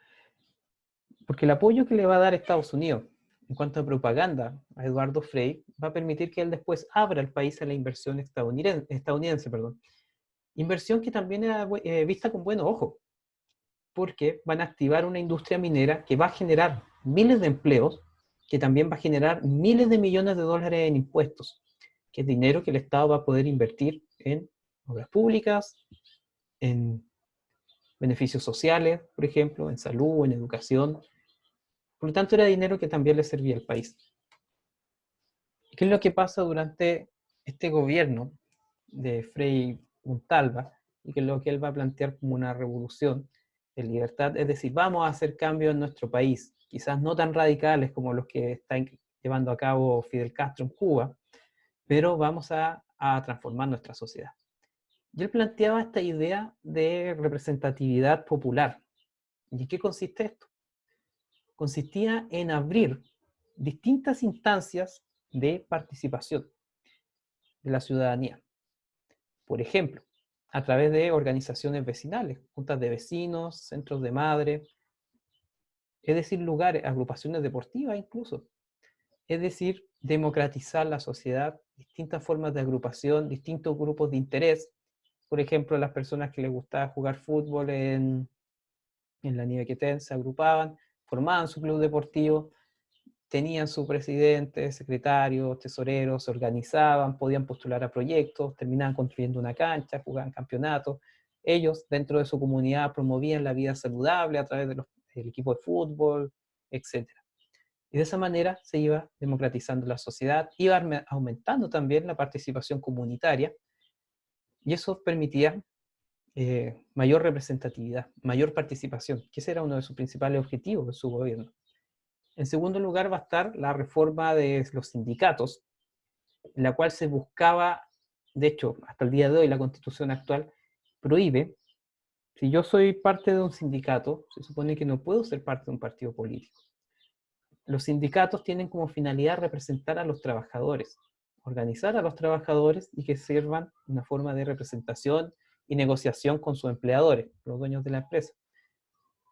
Porque el apoyo que le va a dar Estados Unidos en cuanto a propaganda a Eduardo Frei va a permitir que él después abra el país a la inversión estadounidense. Inversión que también es vista con buenos ojos, porque van a activar una industria minera que va a generar miles de empleos, que también va a generar miles de millones de dólares en impuestos, que es dinero que el Estado va a poder invertir en obras públicas, en beneficios sociales, por ejemplo, en salud, en educación. Por lo tanto, era dinero que también le servía al país. ¿Qué es lo que pasa durante este gobierno de Frei Montalva? Y que es lo que él va a plantear como una revolución de libertad, es decir, vamos a hacer cambios en nuestro país, quizás no tan radicales como los que está llevando a cabo Fidel Castro en Cuba, pero vamos a transformar nuestra sociedad. Y él planteaba esta idea de representatividad popular. ¿Y en qué consiste esto? Consistía en abrir distintas instancias de participación de la ciudadanía. Por ejemplo, a través de organizaciones vecinales, juntas de vecinos, centros de madre, es decir, lugares, agrupaciones deportivas incluso. Es decir, democratizar la sociedad, distintas formas de agrupación, distintos grupos de interés. Por ejemplo, las personas que les gustaba jugar fútbol en la Nieve se agrupaban, formaban su club deportivo, tenían su presidente, secretario, tesorero, se organizaban, podían postular a proyectos, terminaban construyendo una cancha, jugaban campeonatos. Ellos, dentro de su comunidad, promovían la vida saludable a través del equipo de fútbol, etc. Y de esa manera se iba democratizando la sociedad, iba aumentando también la participación comunitaria, y eso permitía mayor representatividad, mayor participación, que ese era uno de sus principales objetivos de su gobierno. En segundo lugar va a estar la reforma de los sindicatos, en la cual se buscaba, de hecho, hasta el día de hoy la Constitución actual prohíbe, si yo soy parte de un sindicato, se supone que no puedo ser parte de un partido político. Los sindicatos tienen como finalidad representar a los trabajadores, organizar a los trabajadores y que sirvan una forma de representación y negociación con sus empleadores, los dueños de la empresa.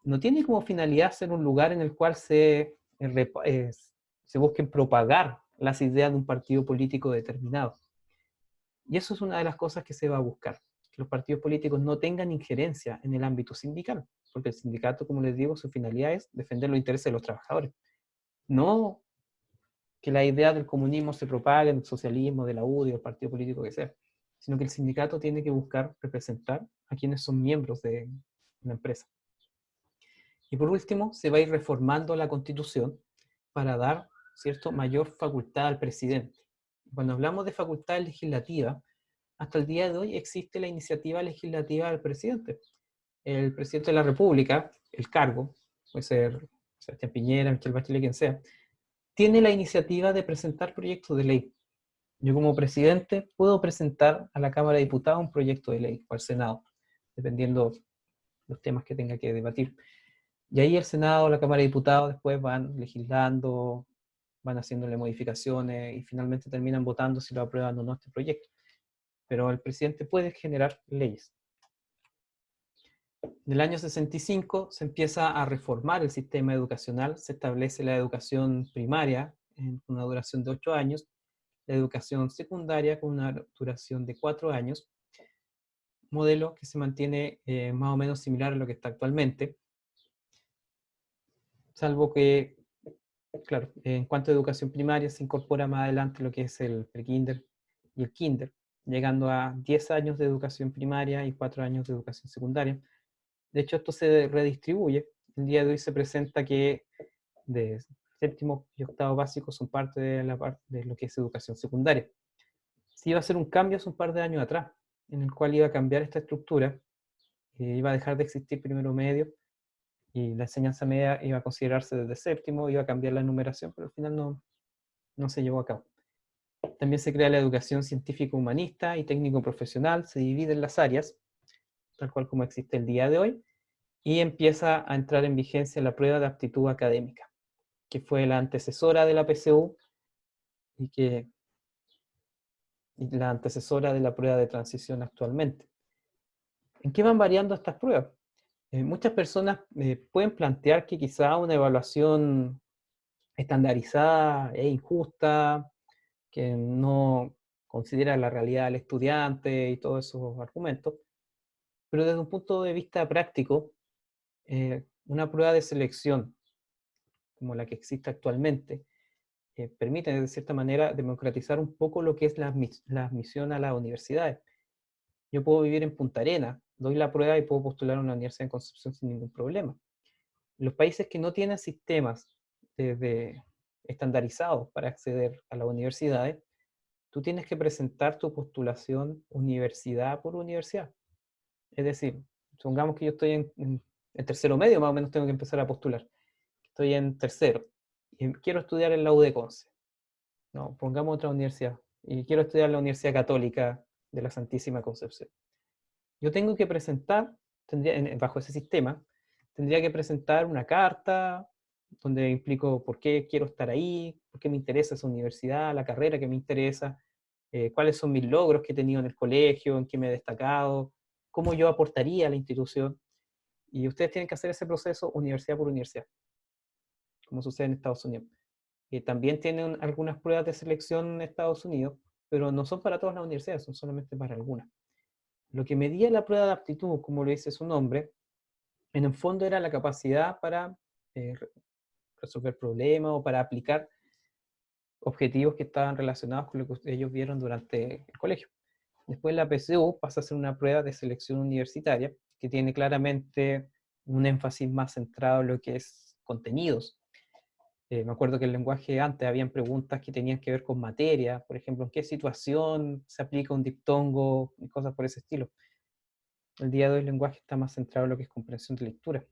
No tiene como finalidad ser un lugar en el cual se se busquen propagar las ideas de un partido político determinado. Y eso es una de las cosas que se va a buscar, que los partidos políticos no tengan injerencia en el ámbito sindical, porque el sindicato, como les digo, su finalidad es defender los intereses de los trabajadores. No que la idea del comunismo se propague, del socialismo, de la UDI, del partido político que sea, sino que el sindicato tiene que buscar representar a quienes son miembros de la empresa. Y por último, se va a ir reformando la Constitución para dar, ¿cierto?, mayor facultad al presidente. Cuando hablamos de facultad legislativa, hasta el día de hoy existe la iniciativa legislativa del presidente. El presidente de la República, el cargo, puede ser Sebastián Piñera, Michelle Bachelet, quien sea, tiene la iniciativa de presentar proyectos de ley. Yo como presidente puedo presentar a la Cámara de Diputados un proyecto de ley o al Senado, dependiendo los temas que tenga que debatir. Y ahí el Senado, la Cámara de Diputados después van legislando, van haciéndole modificaciones y finalmente terminan votando si lo aprueban o no este proyecto. Pero el presidente puede generar leyes. En el año 65 se empieza a reformar el sistema educacional, se establece la educación primaria en una duración de 8 años, la educación secundaria con una duración de 4 años, modelo que se mantiene más o menos similar a lo que está actualmente, salvo que, claro, en cuanto a educación primaria se incorpora más adelante lo que es el prekinder y el kinder, llegando a 10 años de educación primaria y 4 años de educación secundaria. De hecho, esto se redistribuye. El día de hoy se presenta que de séptimo y octavo básico son parte de lo que es educación secundaria. Si iba a ser un cambio hace un par de años atrás, en el cual iba a cambiar esta estructura, iba a dejar de existir primero medio, y la enseñanza media iba a considerarse desde séptimo, iba a cambiar la numeración, pero al final no se llevó a cabo. También se crea la educación científico-humanista y técnico-profesional, se dividen las áreas, tal cual como existe el día de hoy, y empieza a entrar en vigencia la prueba de aptitud académica, que fue la antecesora de la PSU y la antecesora de la prueba de transición actualmente. ¿En qué van variando estas pruebas? Muchas personas pueden plantear que quizá una evaluación estandarizada es injusta, que no considera la realidad del estudiante y todos esos argumentos, pero desde un punto de vista práctico, una prueba de selección como la que existe actualmente permite de cierta manera democratizar un poco lo que es la admisión a las universidades. Yo puedo vivir en Punta Arenas, doy la prueba y puedo postular a una universidad en Concepción sin ningún problema. Los países que no tienen sistemas estandarizados para acceder a las universidades, tú tienes que presentar tu postulación universidad por universidad. Es decir, supongamos que yo estoy en tercero medio, más o menos tengo que empezar a postular. Estoy en tercero y quiero estudiar en la U de Conce. No, pongamos otra universidad. Y quiero estudiar en la Universidad Católica de la Santísima Concepción. Yo tengo que presentar, bajo ese sistema, tendría que presentar una carta donde implico por qué quiero estar ahí, por qué me interesa esa universidad, la carrera que me interesa, cuáles son mis logros que he tenido en el colegio, en qué me he destacado, cómo yo aportaría a la institución. Y ustedes tienen que hacer ese proceso universidad por universidad, como sucede en Estados Unidos. También tienen algunas pruebas de selección en Estados Unidos, pero no son para todas las universidades, son solamente para algunas. Lo que medía la prueba de aptitud, como lo dice su nombre, en el fondo era la capacidad para resolver problemas o para aplicar objetivos que estaban relacionados con lo que ellos vieron durante el colegio. Después la PSU pasa a ser una prueba de selección universitaria que tiene claramente un énfasis más centrado en lo que es contenidos. Me acuerdo que el lenguaje antes habían preguntas que tenían que ver con materia, por ejemplo, en qué situación se aplica un diptongo y cosas por ese estilo. El día de hoy el lenguaje está más centrado en lo que es comprensión de lectura.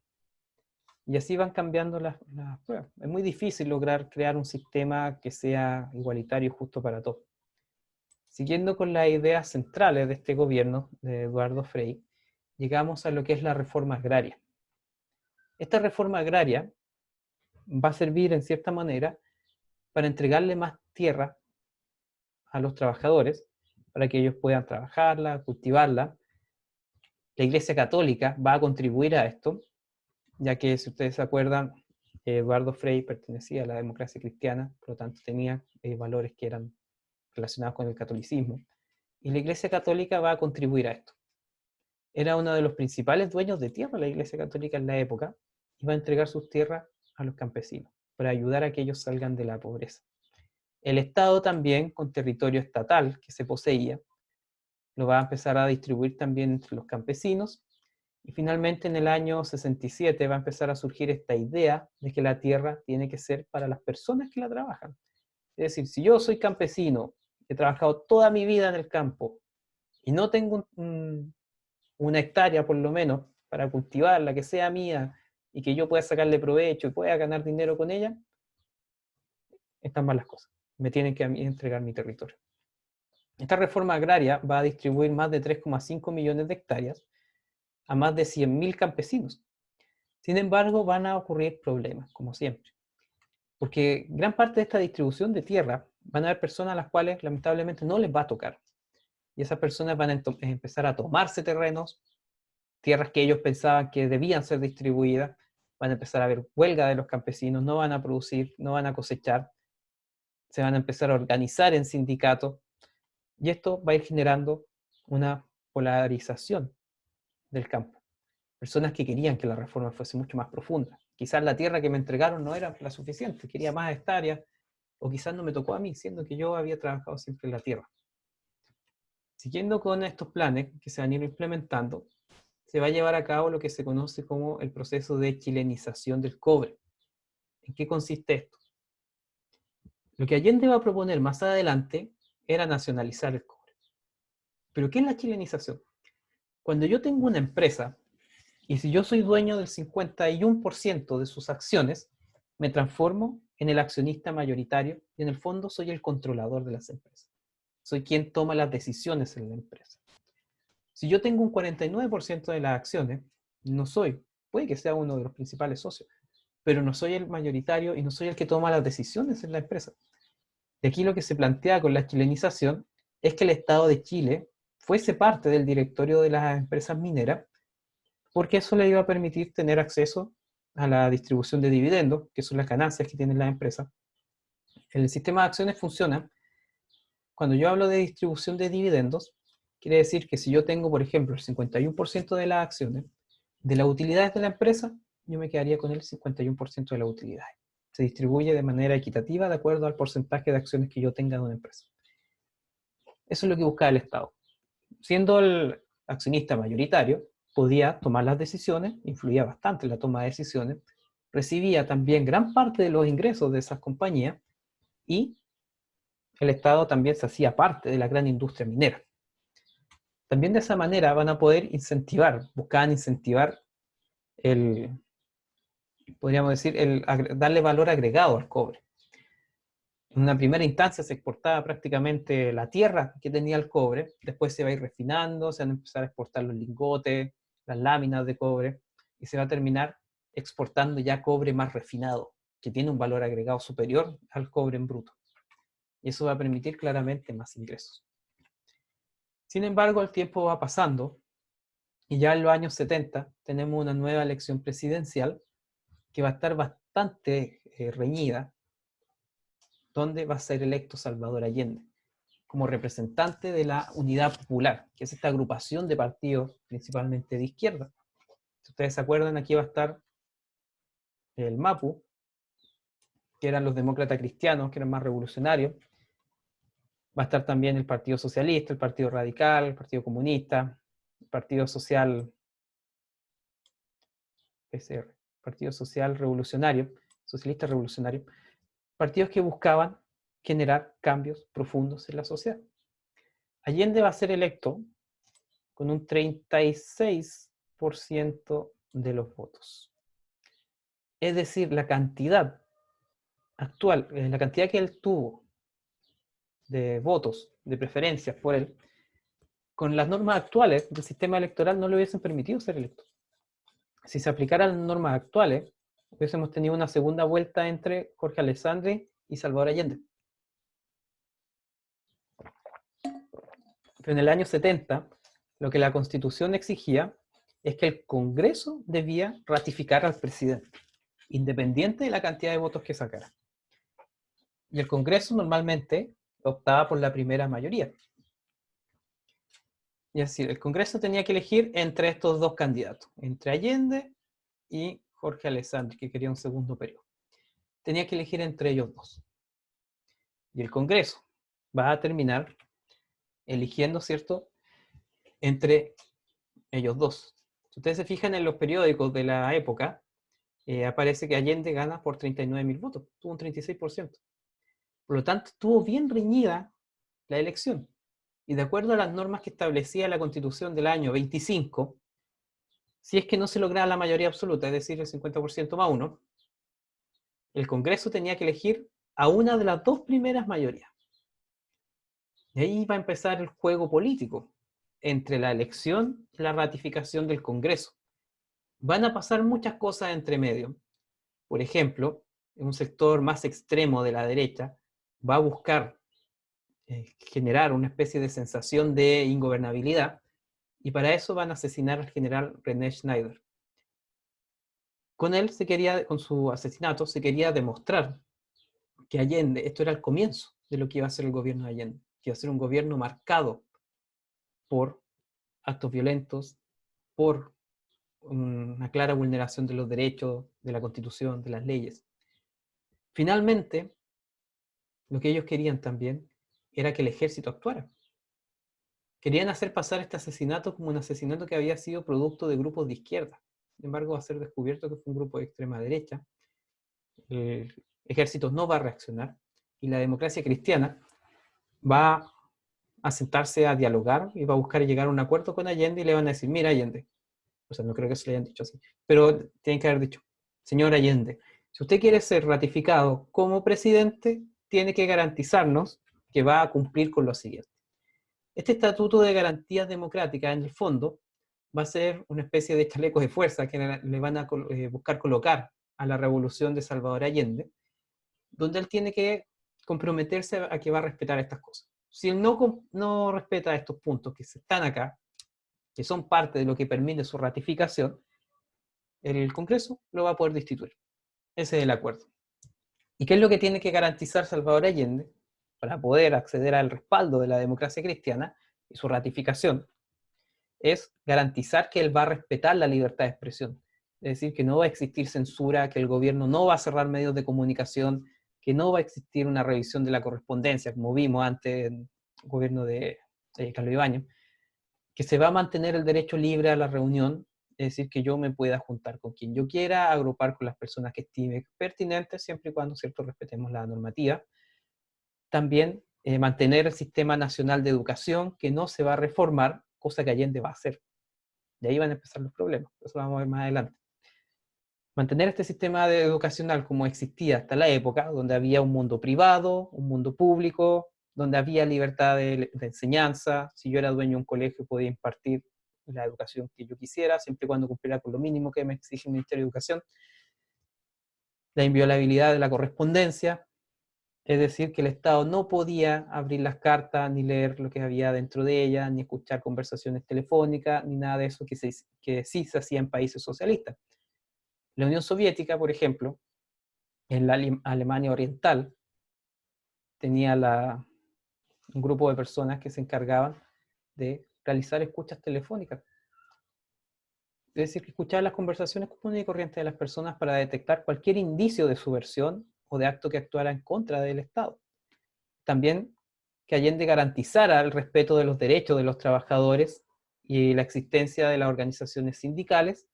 Y así van cambiando las pruebas. Es muy difícil lograr crear un sistema que sea igualitario y justo para todos. Siguiendo con las ideas centrales de este gobierno, de Eduardo Frei, llegamos a lo que es la reforma agraria. Esta reforma agraria va a servir en cierta manera para entregarle más tierra a los trabajadores, para que ellos puedan trabajarla, cultivarla. La Iglesia Católica va a contribuir a esto, ya que si ustedes se acuerdan, Eduardo Frei pertenecía a la democracia cristiana, por lo tanto tenía valores que eran relacionados con el catolicismo. Y la Iglesia Católica va a contribuir a esto. Era uno de los principales dueños de tierra la Iglesia Católica en la época, y va a entregar sus tierras a los campesinos, para ayudar a que ellos salgan de la pobreza. El Estado también, con territorio estatal que se poseía, lo va a empezar a distribuir también entre los campesinos, y finalmente en el año 67 va a empezar a surgir esta idea de que la tierra tiene que ser para las personas que la trabajan. Es decir, si yo soy campesino, he trabajado toda mi vida en el campo, y no tengo una hectárea por lo menos para cultivarla, que sea mía, y que yo pueda sacarle provecho y pueda ganar dinero con ella, están mal las cosas. Me tienen que a mí entregar mi territorio. Esta reforma agraria va a distribuir más de 3,5 millones de hectáreas a más de 100.000 campesinos. Sin embargo, van a ocurrir problemas, como siempre. Porque gran parte de esta distribución de tierra van a haber personas a las cuales lamentablemente no les va a tocar. Y esas personas van a empezar a tomarse terrenos, tierras que ellos pensaban que debían ser distribuidas, van a empezar a haber huelga de los campesinos, no van a producir, no van a cosechar, se van a empezar a organizar en sindicatos, y esto va a ir generando una polarización del campo. Personas que querían que la reforma fuese mucho más profunda. Quizás la tierra que me entregaron no era la suficiente, quería más hectáreas, o quizás no me tocó a mí, siendo que yo había trabajado siempre en la tierra. Siguiendo con estos planes que se van a ir implementando, se va a llevar a cabo lo que se conoce como el proceso de chilenización del cobre. ¿En qué consiste esto? Lo que Allende va a proponer más adelante era nacionalizar el cobre. ¿Pero qué es la chilenización? Cuando yo tengo una empresa, y si yo soy dueño del 51% de sus acciones, me transformo en el accionista mayoritario y en el fondo soy el controlador de las empresas. Soy quien toma las decisiones en la empresa. Si yo tengo un 49% de las acciones, no soy, puede que sea uno de los principales socios, pero no soy el mayoritario y no soy el que toma las decisiones en la empresa. Y aquí lo que se plantea con la chilenización es que el Estado de Chile fuese parte del directorio de las empresas mineras, porque eso le iba a permitir tener acceso a la distribución de dividendos, que son las ganancias que tienen las empresas. El sistema de acciones funciona. Cuando yo hablo de distribución de dividendos, quiere decir que si yo tengo, por ejemplo, el 51% de las acciones, de las utilidades de la empresa, yo me quedaría con el 51% de las utilidades. Se distribuye de manera equitativa de acuerdo al porcentaje de acciones que yo tenga de una empresa. Eso es lo que busca el Estado. Siendo el accionista mayoritario, podía tomar las decisiones, influía bastante en la toma de decisiones, recibía también gran parte de los ingresos de esas compañías y el Estado también se hacía parte de la gran industria minera. También de esa manera van a poder incentivar, buscaban incentivar podríamos decir, darle valor agregado al cobre. En una primera instancia se exportaba prácticamente la tierra que tenía el cobre, después se va a ir refinando, se van a empezar a exportar los lingotes, las láminas de cobre, y se va a terminar exportando ya cobre más refinado, que tiene un valor agregado superior al cobre en bruto. Y eso va a permitir claramente más ingresos. Sin embargo, el tiempo va pasando, y ya en los años 70 tenemos una nueva elección presidencial que va a estar bastante reñida, donde va a ser electo Salvador Allende como representante de la Unidad Popular, que es esta agrupación de partidos principalmente de izquierda. Si ustedes se acuerdan, aquí va a estar el MAPU, que eran los demócratas cristianos, que eran más revolucionarios. Va a estar también el Partido Socialista, el Partido Radical, el Partido Comunista, el Partido Social PCR, Partido Social Revolucionario, Socialista Revolucionario, partidos que buscaban generar cambios profundos en la sociedad. Allende va a ser electo con un 36% de los votos. Es decir, la cantidad actual, la cantidad que él tuvo de votos, de preferencias por él, con las normas actuales del sistema electoral no le hubiesen permitido ser electo. Si se aplicaran las normas actuales, hubiésemos tenido una segunda vuelta entre Jorge Alessandri y Salvador Allende. Pero en el año 70, lo que la Constitución exigía es que el Congreso debía ratificar al presidente. independiente de la cantidad de votos que sacara. Y el Congreso normalmente optaba por la primera mayoría. Es decir, el Congreso tenía que elegir entre estos dos candidatos, entre Allende y Jorge Alessandri, que quería un segundo periodo. Tenía que elegir entre ellos dos. Y el Congreso va a terminar eligiendo, ¿cierto?, entre ellos dos. Si ustedes se fijan en los periódicos de la época, aparece que Allende gana por 39.000 votos, tuvo un 36%. Por lo tanto, estuvo bien reñida la elección. Y de acuerdo a las normas que establecía la Constitución del año 25, si es que no se lograba la mayoría absoluta, es decir, el 50% más uno, el Congreso tenía que elegir a una de las dos primeras mayorías. Y ahí va a empezar el juego político entre la elección y la ratificación del Congreso. Van a pasar muchas cosas entre medio. Por ejemplo, un sector más extremo de la derecha va a buscar generar una especie de sensación de ingobernabilidad, y para eso van a asesinar al general René Schneider. Con su asesinato, se quería demostrar que Allende, esto era el comienzo de lo que iba a ser el gobierno de Allende, que iba a ser un gobierno marcado por actos violentos, por una clara vulneración de los derechos, de la Constitución, de las leyes. Finalmente, lo que ellos querían también era que el ejército actuara. Querían hacer pasar este asesinato como un asesinato que había sido producto de grupos de izquierda. Sin embargo, va a ser descubierto que fue un grupo de extrema derecha. El ejército no va a reaccionar y la democracia cristiana va a sentarse a dialogar y va a buscar llegar a un acuerdo con Allende y le van a decir, mira Allende, o sea, no creo que se le hayan dicho así, pero tienen que haber dicho, señor Allende, si usted quiere ser ratificado como presidente, tiene que garantizarnos que va a cumplir con lo siguiente. Este estatuto de garantías democráticas, en el fondo, va a ser una especie de chalecos de fuerza que le van a buscar colocar a la revolución de Salvador Allende, donde él tiene que comprometerse a que va a respetar estas cosas. Si él no respeta estos puntos que están acá, que son parte de lo que permite su ratificación, el Congreso lo va a poder destituir. Ese es el acuerdo. ¿Y qué es lo que tiene que garantizar Salvador Allende para poder acceder al respaldo de la democracia cristiana y su ratificación? Es garantizar que él va a respetar la libertad de expresión. Es decir, que no va a existir censura, que el gobierno no va a cerrar medios de comunicación, que no va a existir una revisión de la correspondencia, como vimos antes en el gobierno de Carlos Ibáñez, que se va a mantener el derecho libre a la reunión, es decir, que yo me pueda juntar con quien yo quiera, agrupar con las personas que estime pertinentes, siempre y cuando, ¿cierto?, respetemos la normativa. También mantener el Sistema Nacional de Educación, que no se va a reformar, cosa que Allende va a hacer. De ahí van a empezar los problemas, eso lo vamos a ver más adelante. Mantener este sistema educacional como existía hasta la época, donde había un mundo privado, un mundo público, donde había libertad de enseñanza. Si yo era dueño de un colegio, podía impartir la educación que yo quisiera, siempre y cuando cumpliera con lo mínimo que me exige el Ministerio de Educación. La inviolabilidad de la correspondencia, es decir, que el Estado no podía abrir las cartas, ni leer lo que había dentro de ellas, ni escuchar conversaciones telefónicas, ni nada de eso que sí se hacía en países socialistas. La Unión Soviética, por ejemplo, en la Alemania Oriental, tenía un grupo de personas que se encargaban de realizar escuchas telefónicas. Es decir, que escuchar las conversaciones comunes y corrientes de las personas para detectar cualquier indicio de subversión o de acto que actuara en contra del Estado. También que Allende garantizara el respeto de los derechos de los trabajadores y la existencia de las organizaciones sindicales,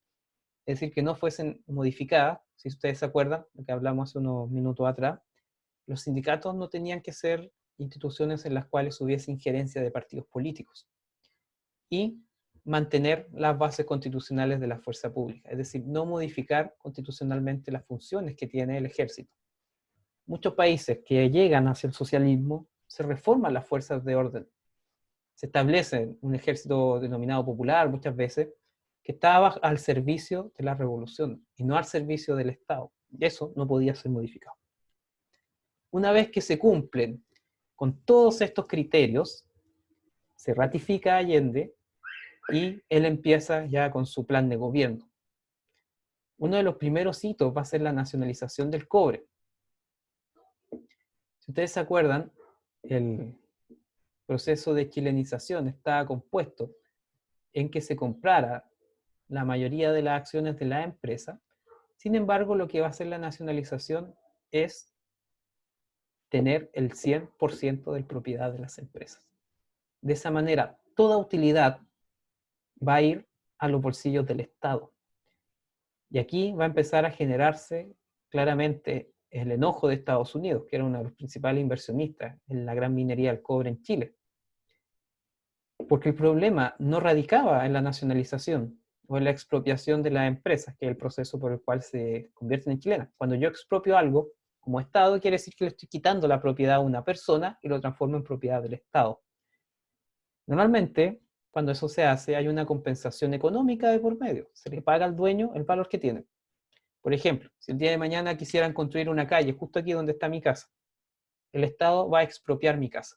es decir, que no fuesen modificadas. Si ustedes se acuerdan, lo que hablamos hace unos minutos atrás, los sindicatos no tenían que ser instituciones en las cuales hubiese injerencia de partidos políticos. Y mantener las bases constitucionales de la fuerza pública, es decir, no modificar constitucionalmente las funciones que tiene el ejército. Muchos países que llegan hacia el socialismo se reforman las fuerzas de orden. Se establece un ejército denominado popular muchas veces, que estaba al servicio de la revolución y no al servicio del Estado. Y eso no podía ser modificado. Una vez que se cumplen con todos estos criterios, se ratifica Allende y él empieza ya con su plan de gobierno. uno de los primeros hitos va a ser la nacionalización del cobre. Si ustedes se acuerdan, el proceso de chilenización estaba compuesto en que se comprara la mayoría de las acciones de la empresa. Sin embargo, lo que va a hacer la nacionalización es tener el 100% de propiedad de las empresas. De esa manera, toda utilidad va a ir a los bolsillos del Estado. Y aquí va a empezar a generarse claramente el enojo de Estados Unidos, que era uno de los principales inversionistas en la gran minería del cobre en Chile. Porque el problema no radicaba en la nacionalización o en la expropiación de las empresas, que es el proceso por el cual se convierten en chilenas. Cuando yo expropio algo como Estado, quiere decir que le estoy quitando la propiedad a una persona y lo transformo en propiedad del Estado. Normalmente, cuando eso se hace, hay una compensación económica de por medio. Se le paga al dueño el valor que tiene. Por ejemplo, si el día de mañana quisieran construir una calle justo aquí donde está mi casa, el Estado va a expropiar mi casa.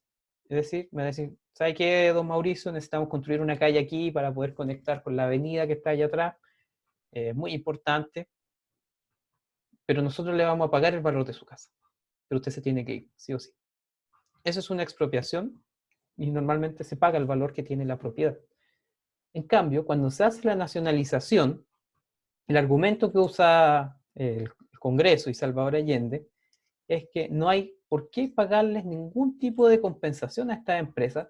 Es decir, me va a decir, ¿sabe qué, don Mauricio? Necesitamos construir una calle aquí para poder conectar con la avenida que está allá atrás. Muy importante. Pero nosotros le vamos a pagar el valor de su casa. Pero usted se tiene que ir, sí o sí. Eso es una expropiación y normalmente se paga el valor que tiene la propiedad. En cambio, cuando se hace la nacionalización, el argumento que usa el Congreso y Salvador Allende es que no hay por qué pagarles ningún tipo de compensación a estas empresas,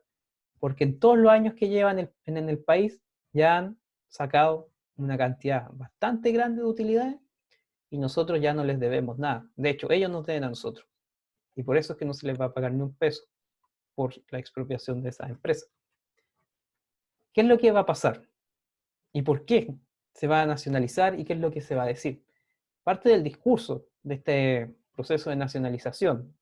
porque en todos los años que llevan en el país ya han sacado una cantidad bastante grande de utilidades y nosotros ya no les debemos nada. De hecho, ellos nos deben a nosotros. Y por eso es que no se les va a pagar ni un peso por la expropiación de esas empresas. ¿Qué es lo que va a pasar? ¿Y por qué se va a nacionalizar? ¿Y qué es lo que se va a decir? Parte del discurso de este proceso de nacionalización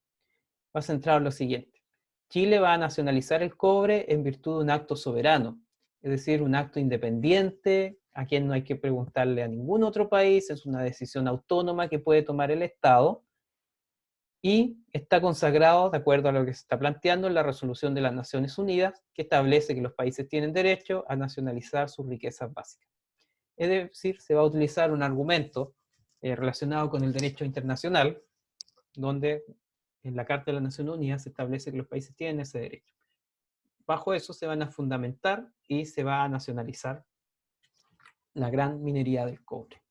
va centrado en lo siguiente. Chile va a nacionalizar el cobre en virtud de un acto soberano, es decir, un acto independiente, a quien no hay que preguntarle a ningún otro país, es una decisión autónoma que puede tomar el Estado, y está consagrado, de acuerdo a lo que se está planteando, en la resolución de las Naciones Unidas, que establece que los países tienen derecho a nacionalizar sus riquezas básicas. Es decir, se va a utilizar un argumento relacionado con el derecho internacional, donde en la Carta de las Naciones Unidas se establece que los países tienen ese derecho. Bajo eso se van a fundamentar y se va a nacionalizar la gran minería del cobre.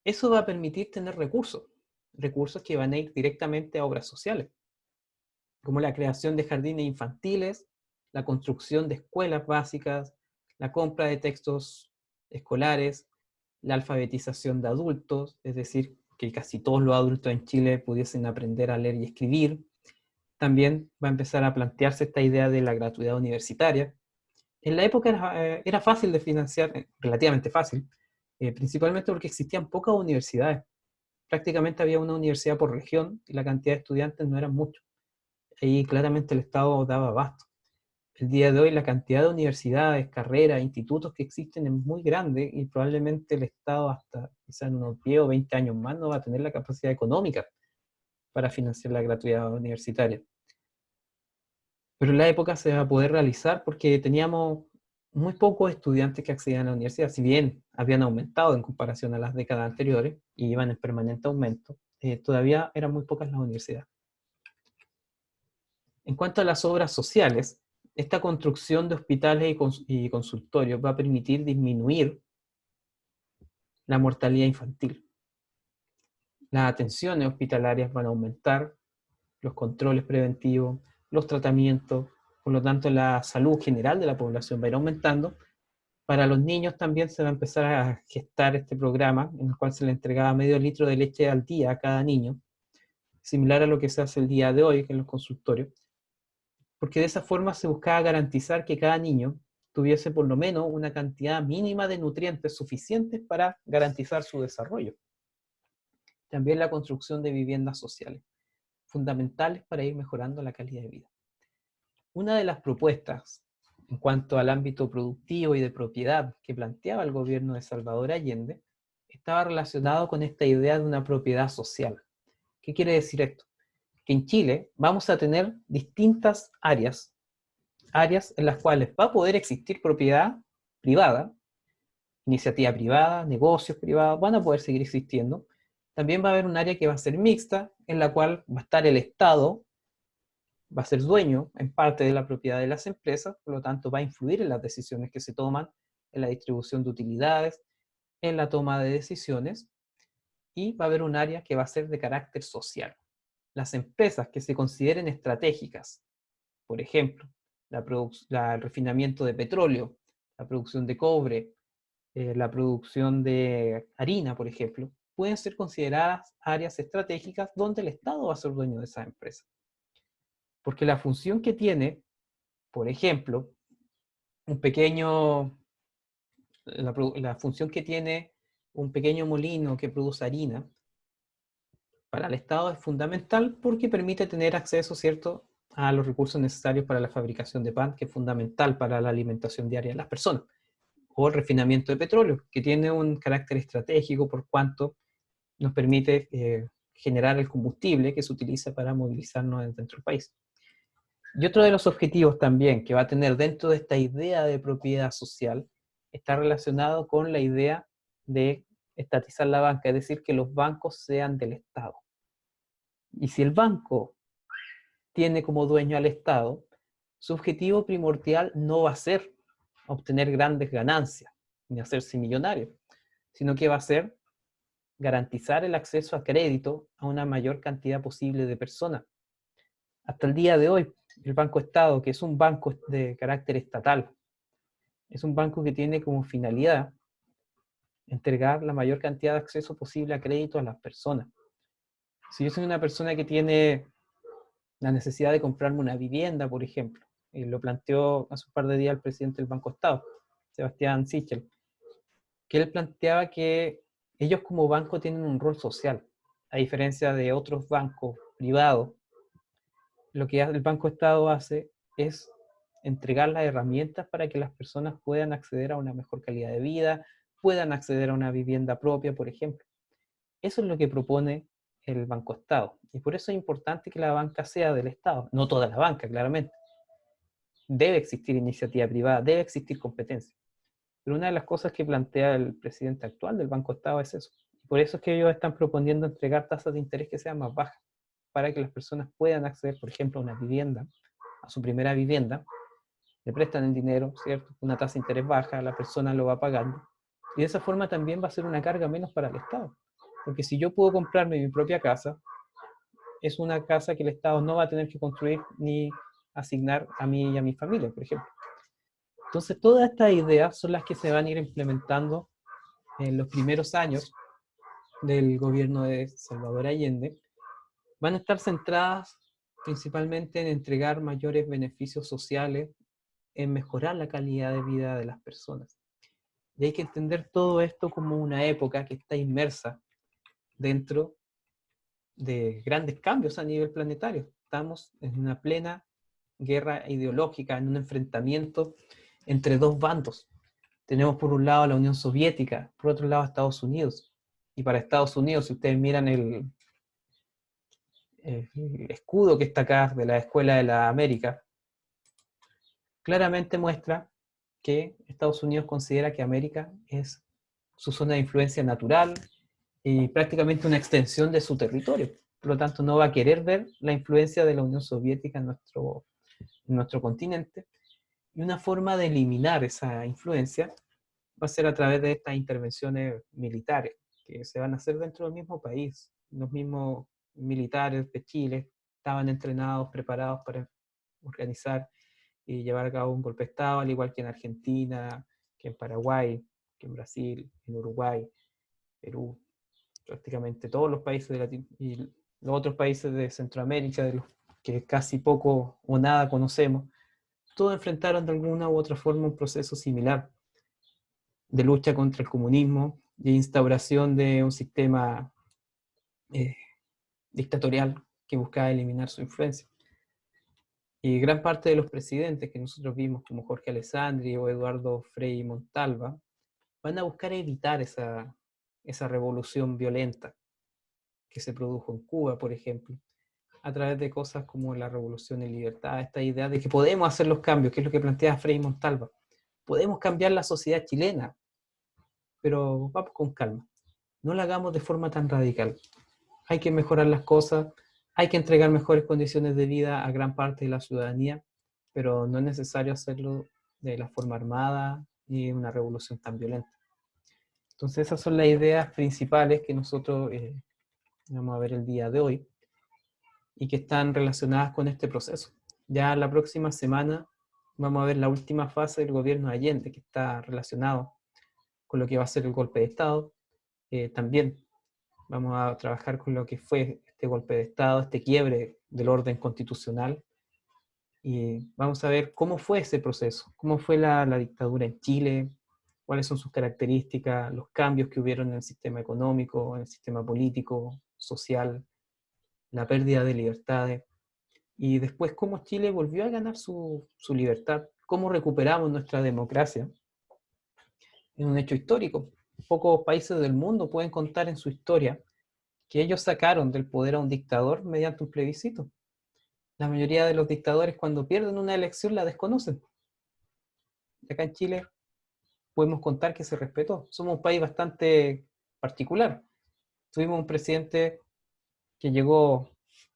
Eso va a permitir tener recursos que van a ir directamente a obras sociales, como la creación de jardines infantiles, la construcción de escuelas básicas, la compra de textos escolares, la alfabetización de adultos, es decir, que casi todos los adultos en Chile pudiesen aprender a leer y escribir. También va a empezar a plantearse esta idea de la gratuidad universitaria. En la época era fácil de financiar, relativamente fácil, principalmente porque existían pocas universidades. Prácticamente había una universidad por región y la cantidad de estudiantes no era mucho. Ahí claramente el Estado daba abasto. El día de hoy la cantidad de universidades, carreras, institutos que existen es muy grande y probablemente el Estado hasta quizás en unos 10 o 20 años más no va a tener la capacidad económica para financiar la gratuidad universitaria. Pero en la época se va a poder realizar porque teníamos muy pocos estudiantes que accedían a la universidad, si bien habían aumentado en comparación a las décadas anteriores y iban en permanente aumento, todavía eran muy pocas las universidades. En cuanto a las obras sociales, esta construcción de hospitales y consultorios va a permitir disminuir la mortalidad infantil. Las atenciones hospitalarias van a aumentar, los controles preventivos, los tratamientos, por lo tanto la salud general de la población va a ir aumentando. Para los niños también se va a empezar a gestar este programa en el cual se le entregaba medio litro de leche al día a cada niño, similar a lo que se hace el día de hoy en los consultorios, porque de esa forma se buscaba garantizar que cada niño tuviese por lo menos una cantidad mínima de nutrientes suficientes para garantizar su desarrollo. También la construcción de viviendas sociales, fundamentales para ir mejorando la calidad de vida. Una de las propuestas en cuanto al ámbito productivo y de propiedad que planteaba el gobierno de Salvador Allende estaba relacionado con esta idea de una propiedad social. ¿Qué quiere decir esto? Que en Chile vamos a tener distintas áreas en las cuales va a poder existir propiedad privada, iniciativa privada, negocios privados, van a poder seguir existiendo. También va a haber un área que va a ser mixta, en la cual va a estar el Estado, va a ser dueño en parte de la propiedad de las empresas, por lo tanto va a influir en las decisiones que se toman, en la distribución de utilidades, en la toma de decisiones, y va a haber un área que va a ser de carácter social. Las empresas que se consideren estratégicas, por ejemplo, el refinamiento de petróleo, la producción de cobre, la producción de harina, por ejemplo, pueden ser consideradas áreas estratégicas donde el Estado va a ser dueño de esa empresa. Porque la función que tiene, por ejemplo, la función que tiene un pequeño molino que produce harina, para el Estado es fundamental porque permite tener acceso, ¿cierto?, a los recursos necesarios para la fabricación de pan, que es fundamental para la alimentación diaria de las personas. O el refinamiento de petróleo, que tiene un carácter estratégico por cuanto nos permite generar el combustible que se utiliza para movilizarnos dentro del país. Y otro de los objetivos también que va a tener dentro de esta idea de propiedad social está relacionado con la idea de estatizar la banca, es decir, que los bancos sean del Estado. Y si el banco tiene como dueño al Estado, su objetivo primordial no va a ser obtener grandes ganancias ni hacerse millonario, sino que va a ser garantizar el acceso a crédito a una mayor cantidad posible de personas. Hasta el día de hoy, el Banco Estado, que es un banco de carácter estatal, es un banco que tiene como finalidad entregar la mayor cantidad de acceso posible a crédito a las personas. Si yo soy una persona que tiene la necesidad de comprarme una vivienda, por ejemplo, y lo planteó hace un par de días el presidente del Banco Estado, Sebastián Sichel, que él planteaba que ellos como banco tienen un rol social, a diferencia de otros bancos privados. Lo que el Banco Estado hace es entregar las herramientas para que las personas puedan acceder a una mejor calidad de vida, puedan acceder a una vivienda propia, por ejemplo. Eso es lo que propone el Banco Estado. Y por eso es importante que la banca sea del Estado. No toda la banca, claramente. Debe existir iniciativa privada, debe existir competencia. Pero una de las cosas que plantea el presidente actual del Banco Estado es eso. Por eso es que ellos están proponiendo entregar tasas de interés que sean más bajas, para que las personas puedan acceder, por ejemplo, a una vivienda, a su primera vivienda, le prestan el dinero, ¿cierto? Una tasa de interés baja, la persona lo va pagando. Y de esa forma también va a ser una carga menos para el Estado. Porque si yo puedo comprarme mi propia casa, es una casa que el Estado no va a tener que construir ni asignar a mí y a mi familia, por ejemplo. Entonces, todas estas ideas son las que se van a ir implementando en los primeros años del gobierno de Salvador Allende. Van a estar centradas principalmente en entregar mayores beneficios sociales, en mejorar la calidad de vida de las personas. Y hay que entender todo esto como una época que está inmersa dentro de grandes cambios a nivel planetario. Estamos en una plena guerra ideológica, en un enfrentamiento entre dos bandos. Tenemos por un lado a la Unión Soviética, por otro lado a Estados Unidos. Y para Estados Unidos, si ustedes miran el escudo que está acá de la Escuela de la América, claramente muestra que Estados Unidos considera que América es su zona de influencia natural y prácticamente una extensión de su territorio. Por lo tanto, no va a querer ver la influencia de la Unión Soviética en nuestro continente. Y una forma de eliminar esa influencia va a ser a través de estas intervenciones militares que se van a hacer dentro del mismo país. Los mismos militares de Chile estaban entrenados, preparados para organizar y llevar a cabo un golpe de Estado, al igual que en Argentina, que en Paraguay, que en Brasil, en Uruguay, Perú, prácticamente todos los países de Latinoamérica y los otros países de Centroamérica, de los que casi poco o nada conocemos, todos enfrentaron de alguna u otra forma un proceso similar de lucha contra el comunismo, de instauración de un sistema dictatorial que buscaba eliminar su influencia. Y gran parte de los presidentes que nosotros vimos, como Jorge Alessandri o Eduardo Frei Montalva, van a buscar evitar esa revolución violenta que se produjo en Cuba, por ejemplo, a través de cosas como la revolución en libertad, esta idea de que podemos hacer los cambios, que es lo que plantea Frei Montalva. Podemos cambiar la sociedad chilena, pero vamos con calma. No lo hagamos de forma tan radical. Hay que mejorar las cosas, hay que entregar mejores condiciones de vida a gran parte de la ciudadanía, pero no es necesario hacerlo de la forma armada ni una revolución tan violenta. Entonces esas son las ideas principales que nosotros vamos a ver el día de hoy y que están relacionadas con este proceso. Ya la próxima semana vamos a ver la última fase del gobierno de Allende, que está relacionado con lo que va a ser el golpe de Estado. También vamos a trabajar con lo que fue este golpe de Estado, este quiebre del orden constitucional, y vamos a ver cómo fue ese proceso, cómo fue la dictadura en Chile, cuáles son sus características, los cambios que hubieron en el sistema económico, en el sistema político, social, la pérdida de libertades, y después cómo Chile volvió a ganar su libertad, cómo recuperamos nuestra democracia. Es un hecho histórico. Pocos países del mundo pueden contar en su historia que ellos sacaron del poder a un dictador mediante un plebiscito. La mayoría de los dictadores, cuando pierden una elección, la desconocen. Acá en Chile podemos contar que se respetó. Somos un país bastante particular. Tuvimos un presidente que llegó,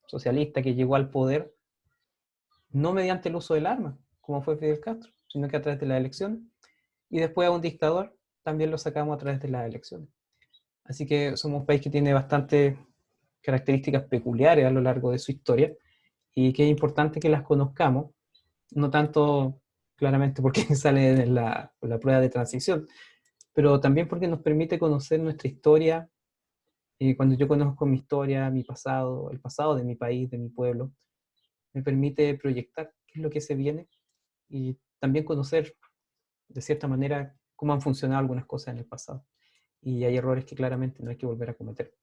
socialista, que llegó al poder no mediante el uso del arma, como fue Fidel Castro, sino que a través de la elección. Y después a un dictador también lo sacamos a través de las elecciones. Así que somos un país que tiene bastantes características peculiares a lo largo de su historia y que es importante que las conozcamos, no tanto claramente porque sale en la prueba de transición, pero también porque nos permite conocer nuestra historia. Y cuando yo conozco mi historia, mi pasado, el pasado de mi país, de mi pueblo, me permite proyectar qué es lo que se viene y también conocer, de cierta manera, cómo han funcionado algunas cosas en el pasado. Y hay errores que claramente no hay que volver a cometer.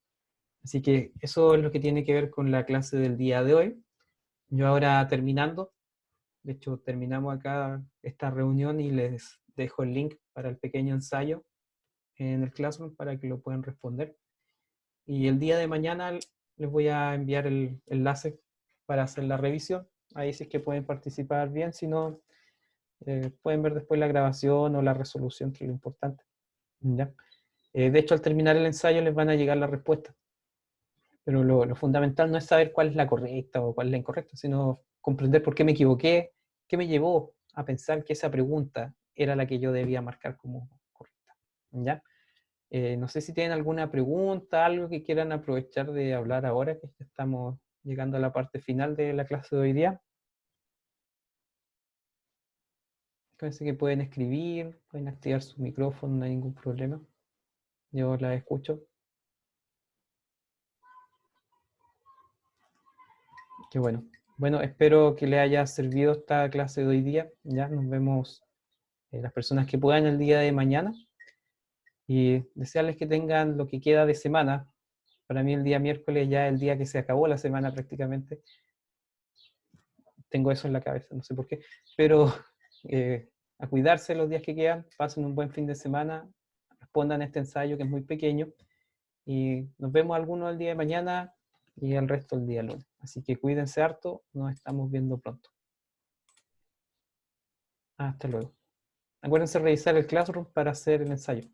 Así que eso es lo que tiene que ver con la clase del día de hoy. Yo ahora terminando, de hecho terminamos acá esta reunión y les dejo el link para el pequeño ensayo en el Classroom para que lo puedan responder. Y el día de mañana les voy a enviar el enlace para hacer la revisión. Ahí sí es que pueden participar bien, si no, pueden ver después la grabación o la resolución, que es lo importante. ¿Ya? De hecho, al terminar el ensayo les van a llegar las respuestas. Pero lo fundamental no es saber cuál es la correcta o cuál es la incorrecta, sino comprender por qué me equivoqué, qué me llevó a pensar que esa pregunta era la que yo debía marcar como correcta. ¿Ya? No sé si tienen alguna pregunta, algo que quieran aprovechar de hablar ahora, que ya estamos llegando a la parte final de la clase de hoy día. Fíjense que pueden escribir, pueden activar su micrófono, no hay ningún problema. Yo la escucho. Qué bueno. Bueno, espero que les haya servido esta clase de hoy día. Ya nos vemos las personas que puedan el día de mañana. Y desearles que tengan lo que queda de semana. Para mí el día miércoles ya es el día que se acabó la semana prácticamente. Tengo eso en la cabeza, no sé por qué. Pero a cuidarse los días que quedan, pasen un buen fin de semana, respondan este ensayo que es muy pequeño. Y nos vemos algunos el día de mañana y el resto el día lunes. Así que cuídense harto, nos estamos viendo pronto. Hasta luego. Acuérdense de revisar el Classroom para hacer el ensayo.